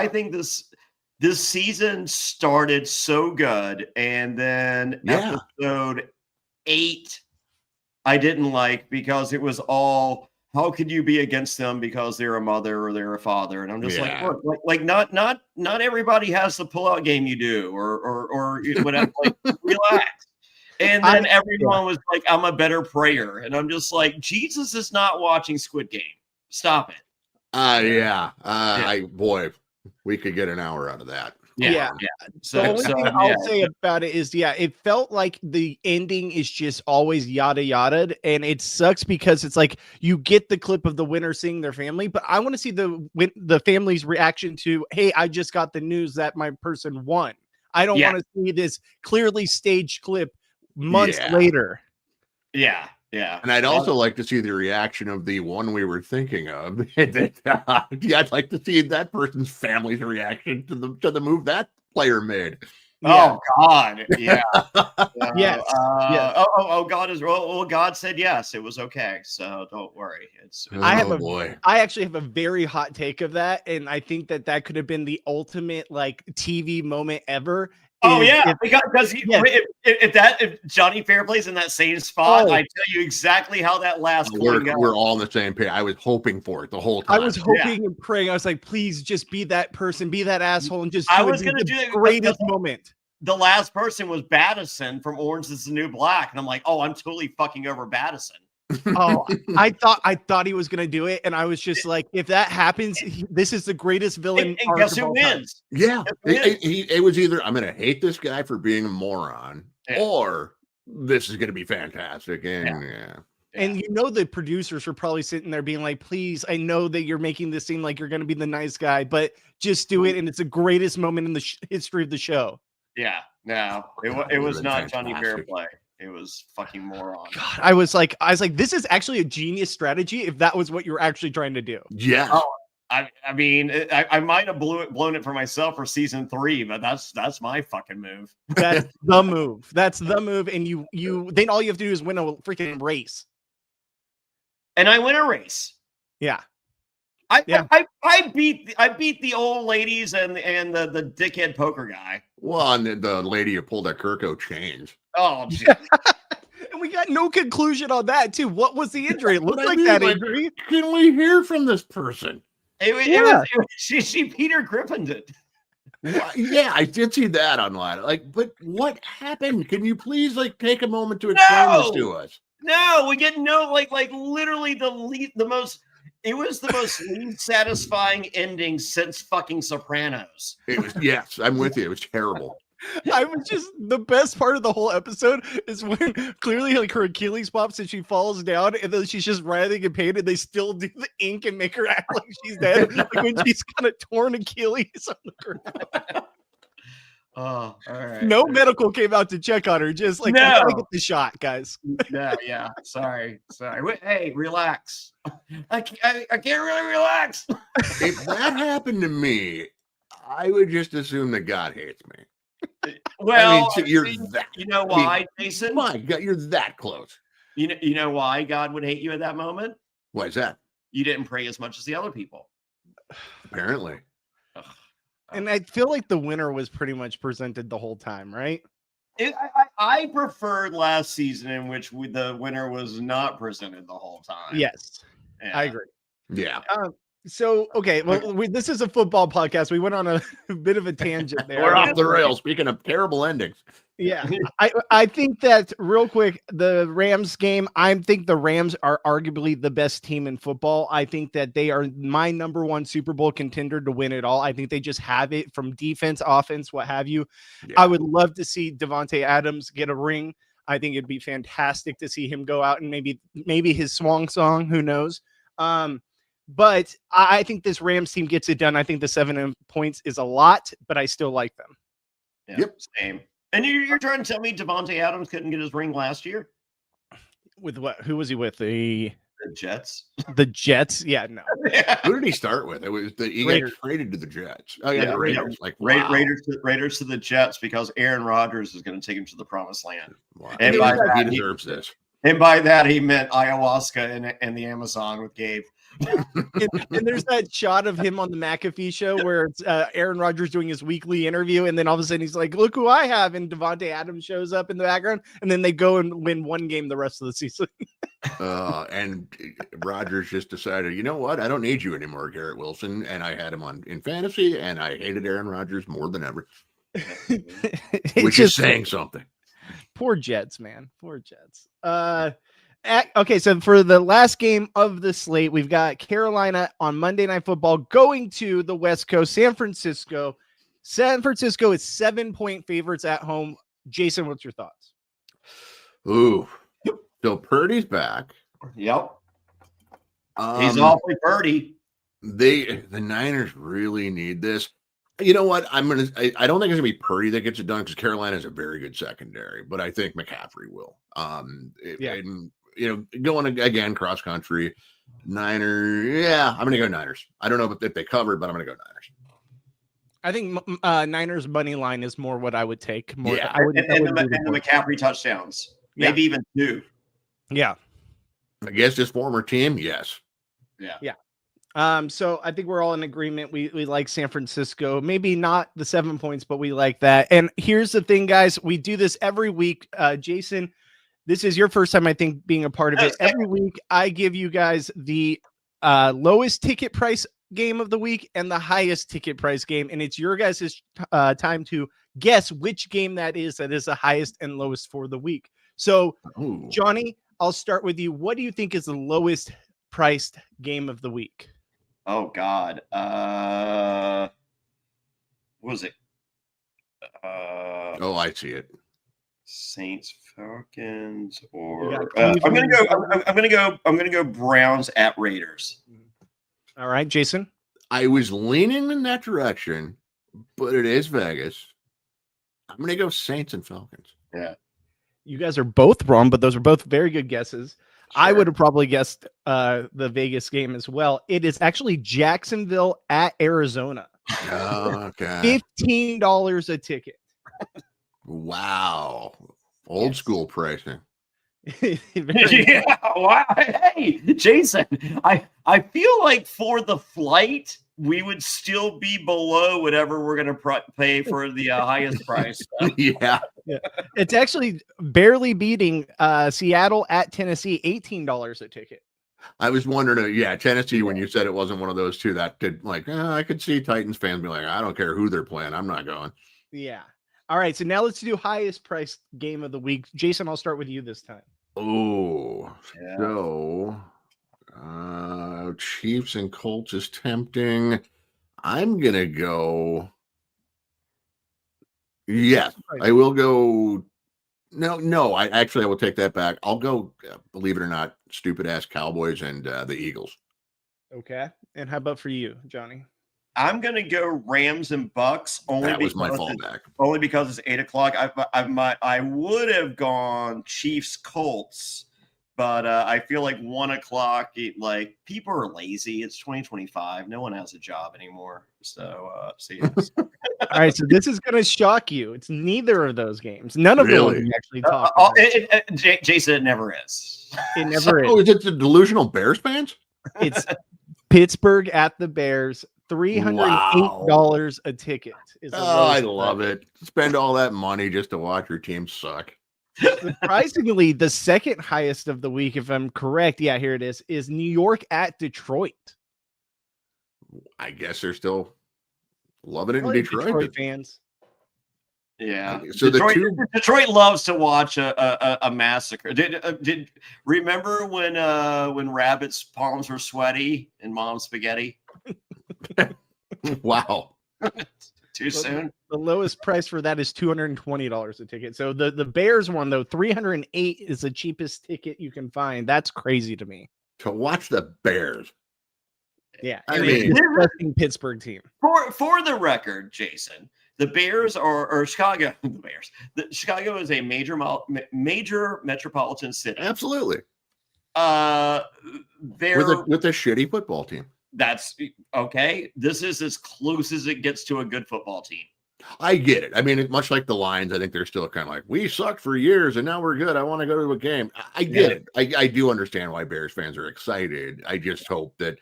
Speaker 2: think this season started so good, and then episode 8 I didn't like because it was all, how could you be against them because they're a mother or they're a father? And I'm just like, not everybody has the pullout game you do, or whatever. Like, relax. And then everyone was like, I'm a better prayer, and I'm just like, Jesus is not watching Squid Game. Stop it.
Speaker 3: Boy, we could get an hour out of that.
Speaker 1: Yeah. So the only thing I'll say about it is, it felt like the ending is just always yada yada, and it sucks because it's like you get the clip of the winner seeing their family, but I want to see the family's reaction to, hey, I just got the news that my person won. I don't want to see this clearly staged clip months later. Yeah.
Speaker 3: And I'd also like to see the reaction of the one we were thinking of. I'd like to see that person's family's reaction to the move that player made.
Speaker 2: Oh God, yeah,
Speaker 1: yes.
Speaker 2: Oh, God is well. God said yes. It was okay, so don't worry.
Speaker 1: I actually have a very hot take of that, and I think that could have been the ultimate like TV moment ever.
Speaker 2: Because if Jonny Fairplay's in that same spot, I tell you exactly how that last
Speaker 3: we're all on the same page. I was hoping for it the whole time.
Speaker 1: I was hoping and praying. I was like, please just be that person, be that asshole, and just
Speaker 2: I was going to do
Speaker 1: the greatest moment.
Speaker 2: The last person was Battison from Orange Is the New Black, and I'm like, oh, I'm totally fucking over Battison.
Speaker 1: I thought he was gonna do it, and I was just like, if that happens, this is the greatest villain.
Speaker 2: And guess who wins?
Speaker 3: Yeah, it was either I'm gonna hate this guy for being a moron, or this is gonna be fantastic. And
Speaker 1: and the producers were probably sitting there being like, please, I know that you're making this seem like you're gonna be the nice guy, but just do it, and it's the greatest moment in the history of the show. Yeah, no, it was not Jonny Fairplay. It was fucking moron. God, I was like, this is actually a genius strategy if that was what you were actually trying to do.
Speaker 3: Yeah.
Speaker 2: Oh, I mean, I might have blown it for myself for season 3, but that's my fucking move.
Speaker 1: That's the move. That's the move. And you then all you have to do is win a freaking race.
Speaker 2: And I win a race.
Speaker 1: Yeah.
Speaker 2: I beat the old ladies and the dickhead poker guy.
Speaker 3: Well, and the lady who pulled that Kirko chains.
Speaker 2: Oh, geez.
Speaker 1: And we got no conclusion on that too. What was the injury? It looked like that injury.
Speaker 3: Can we hear from this person?
Speaker 2: She Peter Griffined it.
Speaker 3: Yeah, I did see that online. But what happened? Can you please take a moment to explain this to us?
Speaker 2: No, we get literally the most. It was the most least satisfying ending since fucking Sopranos.
Speaker 3: It was, yes, I'm with you. It was terrible.
Speaker 1: I was just the best part of the whole episode is when clearly like her Achilles pops and she falls down, and then she's just writhing in pain, and they still do the ink and make her act like she's dead, like when she's got a torn Achilles on the ground.
Speaker 2: Oh, all right.
Speaker 1: No medical came out to check on her. Just like, I gotta get the shot, guys.
Speaker 2: Yeah. Sorry. Hey, relax. I can't really relax.
Speaker 3: If that happened to me, I would just assume that God hates me.
Speaker 2: Well,
Speaker 3: I mean, you're that.
Speaker 2: You know why, Jason?
Speaker 3: My God, you're that close.
Speaker 2: You know why God would hate you at that moment?
Speaker 3: Why is that?
Speaker 2: You didn't pray as much as the other people.
Speaker 3: Apparently.
Speaker 1: And I feel like the winner was pretty much presented the whole time, right?
Speaker 2: I preferred last season in which the winner was not presented the whole time.
Speaker 1: Yes,
Speaker 2: Yeah.
Speaker 1: I agree.
Speaker 3: Yeah.
Speaker 1: So, okay, well, this is a football podcast. We went on a bit of a tangent there.
Speaker 3: We're off the rails. Speaking of terrible endings.
Speaker 1: Yeah, I think that real quick, the Rams game, I think the Rams are arguably the best team in football. I think that they are my number one Super Bowl contender to win it all. I think they just have it from defense, offense, what have you. Yeah. I would love to see Davante Adams get a ring. I think it'd be fantastic to see him go out and maybe his swan song, who knows. But I think this Rams team gets it done. I think the 7 points is a lot, but I still like them.
Speaker 2: Yeah, yep, same. And you're trying to tell me Davante Adams couldn't get his ring last year?
Speaker 1: With what? Who was he with? The
Speaker 2: Jets.
Speaker 1: The Jets? Yeah, no.
Speaker 3: Who did he start with? It was he got traded to the Jets. Oh yeah, the Raiders. Like wow.
Speaker 2: Raiders to the Jets because Aaron Rodgers is going to take him to the promised land.
Speaker 3: Wow. And by that, he deserves this.
Speaker 2: And by that he meant ayahuasca and the Amazon with Gabe.
Speaker 1: and there's that shot of him on the McAfee show where it's Aaron Rodgers doing his weekly interview, and then all of a sudden he's like, "Look who I have!" and Davante Adams shows up in the background, and then they go and win one game the rest of the season.
Speaker 3: And Rodgers just decided, you know what? I don't need you anymore, Garrett Wilson. And I had him on in fantasy, and I hated Aaron Rodgers more than ever, which is saying something.
Speaker 1: Poor Jets, man. Poor Jets. Okay, so for the last game of the slate, we've got Carolina on Monday Night Football going to the West Coast, San Francisco. San Francisco is 7-point favorites at home. Jason, what's your thoughts?
Speaker 3: Ooh, so Purdy's back.
Speaker 2: Yep. He's awfully Purdy.
Speaker 3: The Niners really need this. You know what? I don't think it's gonna be Purdy that gets it done because Carolina is a very good secondary, but I think McCaffrey will. And, you know, going again cross country, Niners. Yeah, I'm gonna go Niners. I don't know if they cover, but I'm gonna go Niners.
Speaker 1: I think Niners money line is more what I would take. More,
Speaker 2: yeah,
Speaker 1: and
Speaker 2: the McCaffrey touchdowns, maybe even 2.
Speaker 1: Yeah,
Speaker 3: against his former team, yes.
Speaker 1: Yeah. So I think we're all in agreement. We like San Francisco, maybe not the 7 points, but we like that. And here's the thing, guys, we do this every week. Jason, this is your first time, I think, being a part of it. Every week I give you guys the lowest ticket price game of the week and the highest ticket price game. And it's your guys' time to guess which game that is the highest and lowest for the week. So, Johnny, I'll start with you. What do you think is the lowest priced game of the week?
Speaker 2: Oh God. What was it?
Speaker 3: I see it.
Speaker 2: Saints, Falcons, or I'm gonna go Browns at Raiders.
Speaker 1: All right, Jason.
Speaker 3: I was leaning in that direction, but it is Vegas. I'm gonna go Saints and Falcons.
Speaker 2: Yeah.
Speaker 1: You guys are both wrong, but those are both very good guesses. Sure. I would have probably guessed the Vegas game as well. It is actually Jacksonville at Arizona.
Speaker 3: Okay.
Speaker 1: $15 a ticket.
Speaker 3: Wow. Old school pricing.
Speaker 2: Yeah. Wow. Hey, Jason, I feel like for the flight, we would still be below whatever we're going to pay for the highest price.
Speaker 3: Yeah.
Speaker 1: It's actually barely beating Seattle at Tennessee, $18 a ticket.
Speaker 3: I was wondering, Tennessee, when you said it wasn't one of those two, that could I could see Titans fans be like, I don't care who they're playing. I'm not going.
Speaker 1: Yeah. All right. So now let's do highest priced game of the week. Jason, I'll start with you this time.
Speaker 3: Oh, yeah. So Chiefs and Colts is tempting. I'm going to go Yes, I will go. No, I will take that back. I'll go, believe it or not, stupid ass Cowboys and the Eagles.
Speaker 1: Okay. And how about for you, Johnny?
Speaker 2: I'm going to go Rams and Bucks
Speaker 3: That was my fallback.
Speaker 2: Only because it's 8:00. I would have gone Chiefs Colts, but I feel like 1:00. Like people are lazy. It's 2025. No one has a job anymore. So yes.
Speaker 1: All right. So this is going to shock you. It's neither of those games. None of them we actually talk about.
Speaker 2: Jason, it never is.
Speaker 1: It never is.
Speaker 3: Oh, is it the delusional Bears fans?
Speaker 1: It's Pittsburgh at the Bears. $308 a ticket.
Speaker 3: I love it. Spend all that money just to watch your team suck.
Speaker 1: Surprisingly, the second highest of the week, if I'm correct, yeah, here it is New York at Detroit.
Speaker 3: I guess they're still loving it in Detroit
Speaker 1: fans.
Speaker 2: Yeah,
Speaker 3: so
Speaker 2: Detroit loves to watch a massacre. Did remember when Rabbit's palms were sweaty in Mom's spaghetti?
Speaker 3: Wow.
Speaker 2: Too soon.
Speaker 1: The lowest price for that is $220 a ticket. So the Bears one though, $308 is the cheapest ticket you can find. That's crazy to me.
Speaker 3: To watch the Bears.
Speaker 1: Yeah,
Speaker 3: I mean,
Speaker 1: disgusting Pittsburgh team.
Speaker 2: For the record, Jason, the Bears or Chicago. The Bears. Chicago is a major metropolitan city.
Speaker 3: Absolutely.
Speaker 2: They're
Speaker 3: with a shitty football team.
Speaker 2: That's okay. This is as close as it gets to a good football team.
Speaker 3: I get it. I mean, much like the Lions, I think they're still kind of like, we sucked for years and now we're good. I want to go to a game. I get it. I do understand why Bears fans are excited. I just hope that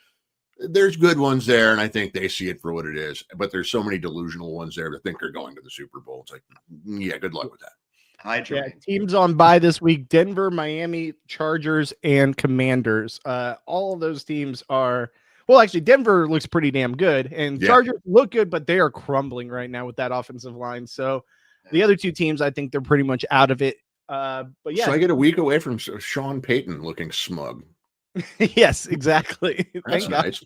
Speaker 3: there's good ones there, and I think they see it for what it is. But there's so many delusional ones there that think they're going to the Super Bowl. It's like, yeah, good luck with that.
Speaker 1: Yeah, teams on bye this week: Denver, Miami, Chargers, and Commanders. All of those teams are. Well, actually, Denver looks pretty damn good, and Chargers look good, but they are crumbling right now with that offensive line. So the other two teams, I think they're pretty much out of it. But yeah,
Speaker 3: so I get a week away from Sean Payton looking smug.
Speaker 1: Yes, exactly.
Speaker 3: That's nice.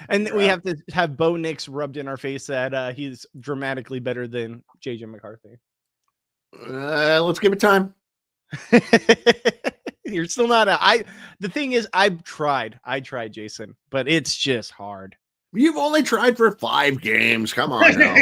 Speaker 1: And we have to have Bo Nix rubbed in our face that he's dramatically better than JJ McCarthy.
Speaker 3: Let's give it time.
Speaker 1: You're still not the thing is, I tried, Jason, but it's just hard.
Speaker 3: You've only tried for 5 games. Come on now.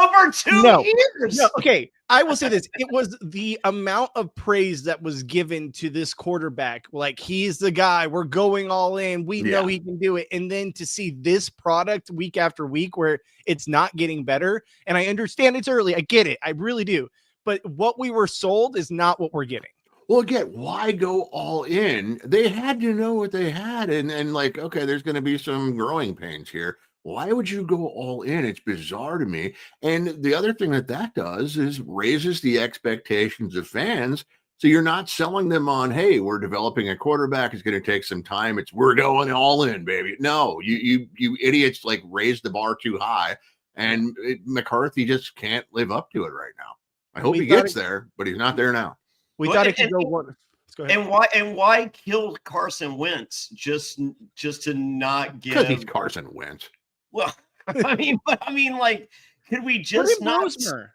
Speaker 2: Over 2 years.
Speaker 1: No, okay. I will say this. It was the amount of praise that was given to this quarterback. Like, he's the guy. We're going all in. We know he can do it. And then to see this product week after week where it's not getting better. And I understand it's early. I get it. I really do. But what we were sold is not what we're getting.
Speaker 3: Well, again, why go all in? They had to know what they had. And like, okay, there's going to be some growing pains here. Why would you go all in? It's bizarre to me. And the other thing that does is raises the expectations of fans. So you're not selling them on, hey, we're developing a quarterback. It's going to take some time. We're going all in, baby. No, you idiots like raise the bar too high. And McCarthy just can't live up to it right now. I hope he gets there, but he's not there now.
Speaker 1: We thought it could go one. Go ahead.
Speaker 2: And why kill Carson Wentz just to not give?
Speaker 3: Because he's Carson Wentz.
Speaker 2: Well, I mean, like, could we just not?
Speaker 1: Brosmer?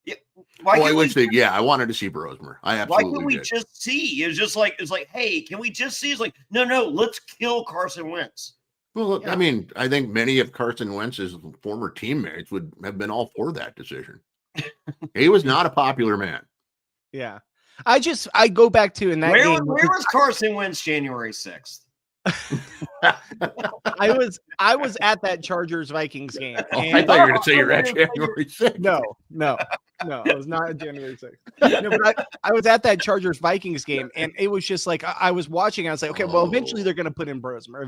Speaker 2: Yeah,
Speaker 3: I wanted to see Brosmer. I absolutely.
Speaker 2: Why can we just see? It's like, hey, can we just see? It's like, no, let's kill Carson Wentz.
Speaker 3: Well, I mean, I think many of Carson Wentz's former teammates would have been all for that decision. He was not a popular man.
Speaker 1: Yeah. I go back to in that game.
Speaker 2: Where was Carson Wentz January 6th?
Speaker 1: I was at that Chargers Vikings game.
Speaker 3: I thought you were going to say you're at January 6th.
Speaker 1: No, I was not at January 6th. No, but I was at that Chargers Vikings game, and it was just like I was watching. I was like, okay, well, eventually they're going to put in Brosmer.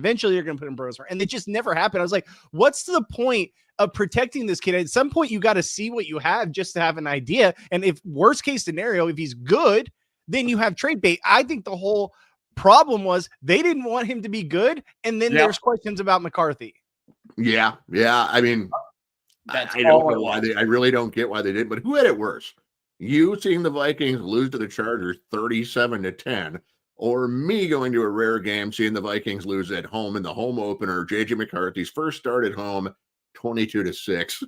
Speaker 1: And it just never happened. I was like, what's the point of protecting this kid? At some point, you got to see what you have just to have an idea. And if worst case scenario, if he's good, then you have trade bait. I think the whole problem was they didn't want him to be good, and then there's questions about McCarthy.
Speaker 3: Yeah. I mean, I don't know why I really don't get why they did, but who had it worse? You seeing the Vikings lose to the Chargers 37-10, or me going to a rare game seeing the Vikings lose at home in the home opener, JJ McCarthy's first start at home, 22-6.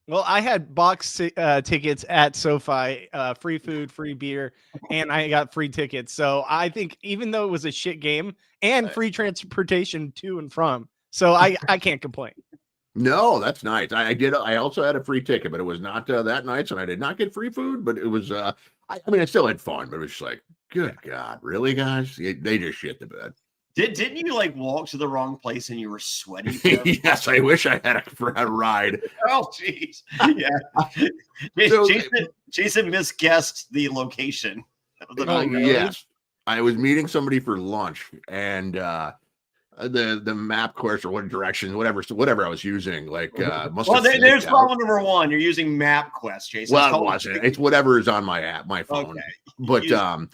Speaker 1: Well, I had box tickets at SoFi, free food, free beer, and I got free tickets. So I think even though it was a shit game and free transportation to and from, so I can't complain.
Speaker 3: No, that's nice. I did. I also had a free ticket, but it was not that nice, and I did not get free food. But it was. I mean, I still had fun, but it was just like, good God, really, guys? They just shit the bed.
Speaker 2: Didn't you like walk to the wrong place and you were sweaty?
Speaker 3: Yes, I wish I had a ride.
Speaker 2: Oh, jeez. Yeah.
Speaker 3: So,
Speaker 2: Jason misguessed the location.
Speaker 3: Yes, I was meeting somebody for lunch, and the map course or what direction, whatever I was using, like
Speaker 2: there's problem number one. You're using MapQuest, Jason.
Speaker 3: Well, it wasn't. It's whatever is on my app, my phone. Okay. But so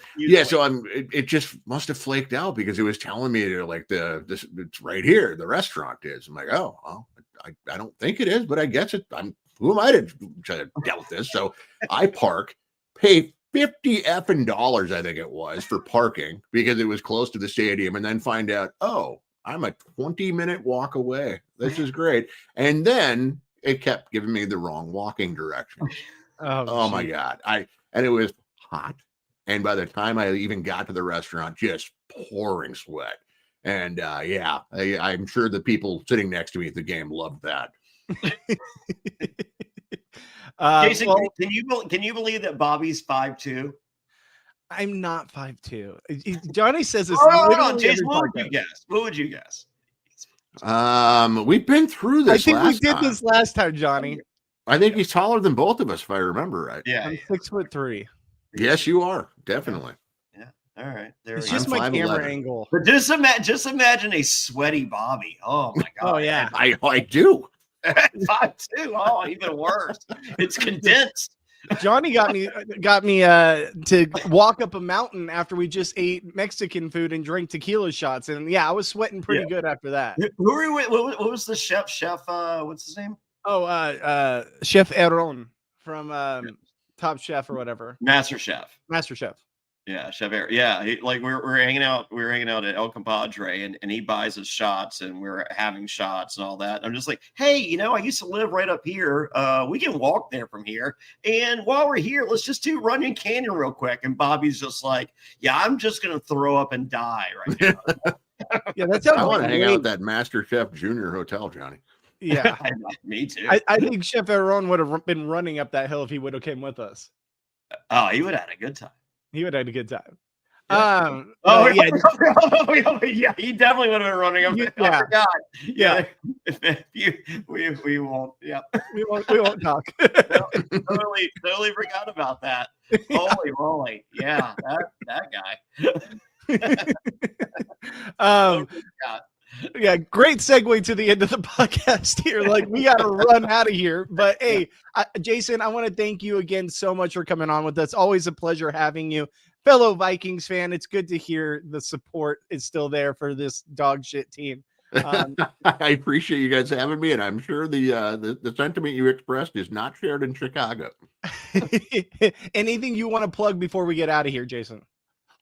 Speaker 3: it just must have flaked out because it was telling me to like this it's right here, the restaurant is. I'm like, oh, well, I don't think it is, but I guess it. Who am I to deal with this? So I park, pay $50 effing, I think it was, for parking because it was close to the stadium, and then find out, oh, I'm a 20-minute walk away. This is great. And then it kept giving me the wrong walking direction. Oh my God. And it was hot. And by the time I even got to the restaurant, just pouring sweat. And I'm sure the people sitting next to me at the game loved that.
Speaker 2: Jason, can you believe that Bobby's 5'2"?
Speaker 1: I'm not 5'2". Johnny says this.
Speaker 2: Jason, what would you guess?
Speaker 3: We've been through this.
Speaker 1: I think we did this last time, Johnny.
Speaker 3: I think he's taller than both of us, if I remember right.
Speaker 2: Yeah,
Speaker 1: I'm 6'3".
Speaker 3: Yes, you are definitely.
Speaker 2: Yeah. All right.
Speaker 1: It's just my camera angle.
Speaker 2: But just imagine a sweaty Bobby. Oh my God.
Speaker 1: Oh yeah,
Speaker 3: I do.
Speaker 2: 5'2". Oh, even worse. It's condensed.
Speaker 1: Johnny got me to walk up a mountain after we just ate Mexican food and drank tequila shots, and yeah, I was sweating pretty good after that.
Speaker 2: Who are you with? What was the chef? What's his name?
Speaker 1: Oh, Chef Aaron from Top Chef or whatever.
Speaker 2: Master Chef. Yeah, Chef Aaron. Yeah, we're hanging out. We were hanging out at El Compadre, and he buys us shots, and we're having shots and all that. I'm just like, hey, I used to live right up here. We can walk there from here. And while we're here, let's just do Runyon Canyon real quick. And Bobby's just like, yeah, I'm just gonna throw up and die right now.
Speaker 1: Yeah, that's how
Speaker 3: I want to hang out at that Master Chef Junior Hotel, Johnny.
Speaker 1: Yeah,
Speaker 2: me too.
Speaker 1: I think Chef Aaron would have been running up that hill if he would have came with us.
Speaker 2: Oh, he would have had a good time.
Speaker 1: He would have had a good time.
Speaker 2: Yeah, he definitely would have been running up.
Speaker 1: Yeah.
Speaker 2: I forgot.
Speaker 1: Yeah.
Speaker 2: We won't. Yeah.
Speaker 1: We won't talk.
Speaker 2: totally forgot about that. Holy moly. Yeah, that guy.
Speaker 1: Yeah, great segue to the end of the podcast here. Like, we got to run out of here. But hey, Jason, I want to thank you again so much for coming on with us. Always a pleasure having you. Fellow Vikings fan, it's good to hear the support is still there for this dog shit team.
Speaker 3: I appreciate you guys having me, and I'm sure the sentiment you expressed is not shared in Chicago.
Speaker 1: Anything you want to plug before we get out of here, Jason?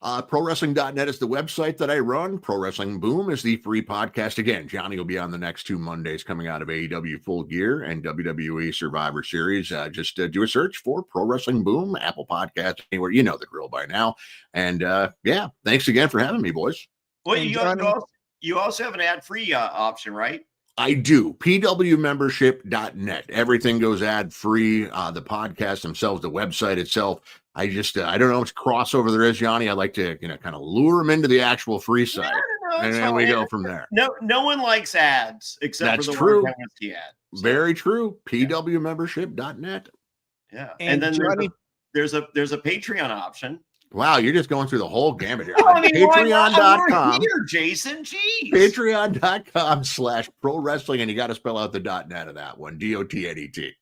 Speaker 3: ProWrestling.net is the website that I run. Pro Wrestling Boom is the free podcast. Again, Johnny will be on the next 2 Mondays coming out of AEW Full Gear and WWE Survivor Series. Just do a search for Pro Wrestling Boom, Apple Podcasts, anywhere. You know the drill by now. And thanks again for having me, boys.
Speaker 2: Well, you also have an ad-free option, right?
Speaker 3: I do. PWmembership.net. Everything goes ad-free. The podcast themselves, the website itself. I don't know how much crossover there is, Johnny. I like to, kind of lure them into the actual free side, and then we go from there.
Speaker 2: No one likes ads except
Speaker 3: That's
Speaker 2: for the
Speaker 3: true.
Speaker 2: ad. So.
Speaker 3: Very true. PWmembership.net.
Speaker 2: Yeah, and then Johnny, there's a Patreon option.
Speaker 3: Wow, you're just going through the whole gamut here.
Speaker 2: Patreon.com. Here, Jason. Jeez.
Speaker 3: Patreon.com/pro wrestling, and you got to spell out the .net of that one. DOTNET.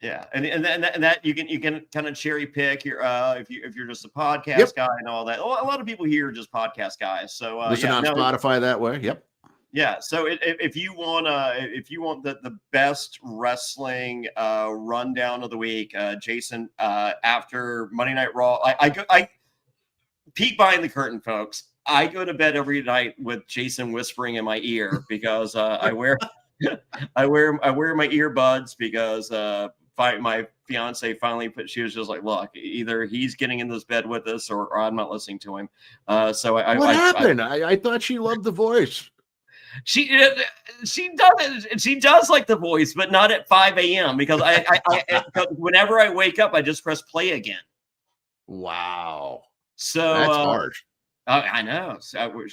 Speaker 2: Yeah, and that you can kind of cherry pick your if you're just a podcast guy and all that. A lot of people here are just podcast guys. So
Speaker 3: listen on Spotify that way. Yep.
Speaker 2: Yeah. So if you want the best wrestling rundown of the week, Jason, after Monday Night Raw, I peek behind the curtain, folks. I go to bed every night with Jason whispering in my ear because I wear my earbuds because my fiance finally she was just like, look, either he's getting in this bed with us or I'm not listening to him. What
Speaker 3: happened? I thought she loved the voice.
Speaker 2: She does like the voice, but not at 5 a.m. because whenever I wake up, I just press play again.
Speaker 3: Wow.
Speaker 2: So
Speaker 3: that's harsh.
Speaker 2: I know. So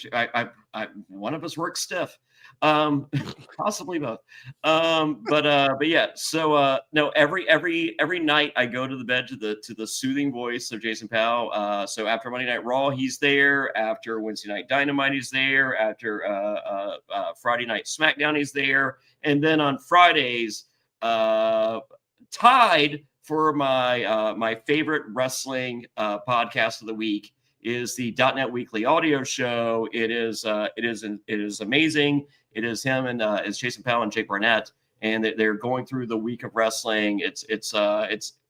Speaker 2: one of us works stiff, possibly both. But yeah. So no, every night I go to the bed to the soothing voice of Jason Powell. So after Monday Night Raw, he's there. After Wednesday Night Dynamite, he's there. After Friday Night SmackDown, he's there. And then on Fridays, tied for my favorite wrestling podcast of the week is the .NET Weekly audio show. It is amazing. It is him and it's Jason Powell and Jake Barnett, and they're going through the week of wrestling. It's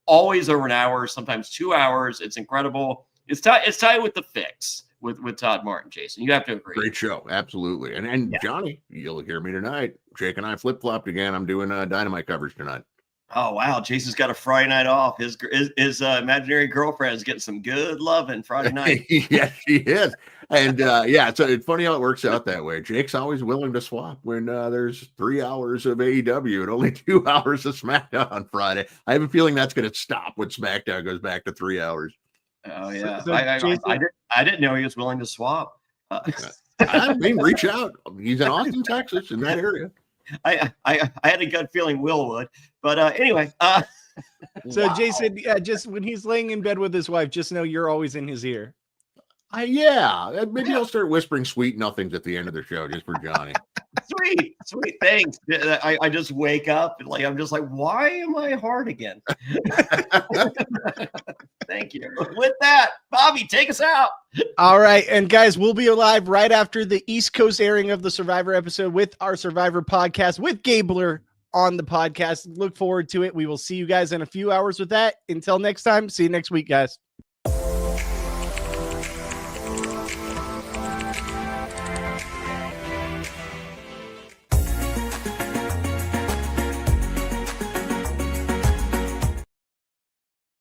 Speaker 2: always over an hour, sometimes 2 hours. It's incredible. It's tied with The Fix with Todd Martin. Jason, you have to agree.
Speaker 3: Great show, absolutely. And yeah. Johnny, you'll hear me tonight. Jake and I flip-flopped again. I'm doing Dynamite coverage tonight.
Speaker 2: Oh, wow. Jason's got a Friday night off. His imaginary girlfriend is getting some good loving Friday night.
Speaker 3: Yes, she is. And yeah, so it's funny how it works out that way. Jake's always willing to swap when there's 3 hours of AEW and only 2 hours of SmackDown on Friday. I have a feeling that's going to stop when SmackDown goes back to 3 hours.
Speaker 2: Oh, yeah. I didn't know he was willing to swap.
Speaker 3: I mean, reach out. He's in Austin, Texas, in that area.
Speaker 2: I had a gut feeling Will would, but anyway.
Speaker 1: So
Speaker 3: Wow.
Speaker 1: Jason, just when he's laying in bed with his wife, just know you're always in his ear.
Speaker 3: Yeah, maybe I'll start whispering sweet nothings at the end of the show just for Johnny.
Speaker 2: Sweet things. I just wake up and I'm just like, why am I hard again? Thank you. With that, Bobby, take us out.
Speaker 1: All right, and guys, we'll be live right after the East Coast airing of the Survivor episode with our Survivor podcast with Gabler on the podcast. Look forward to it. We will see you guys in a few hours with that. Until next time, see you next week, guys.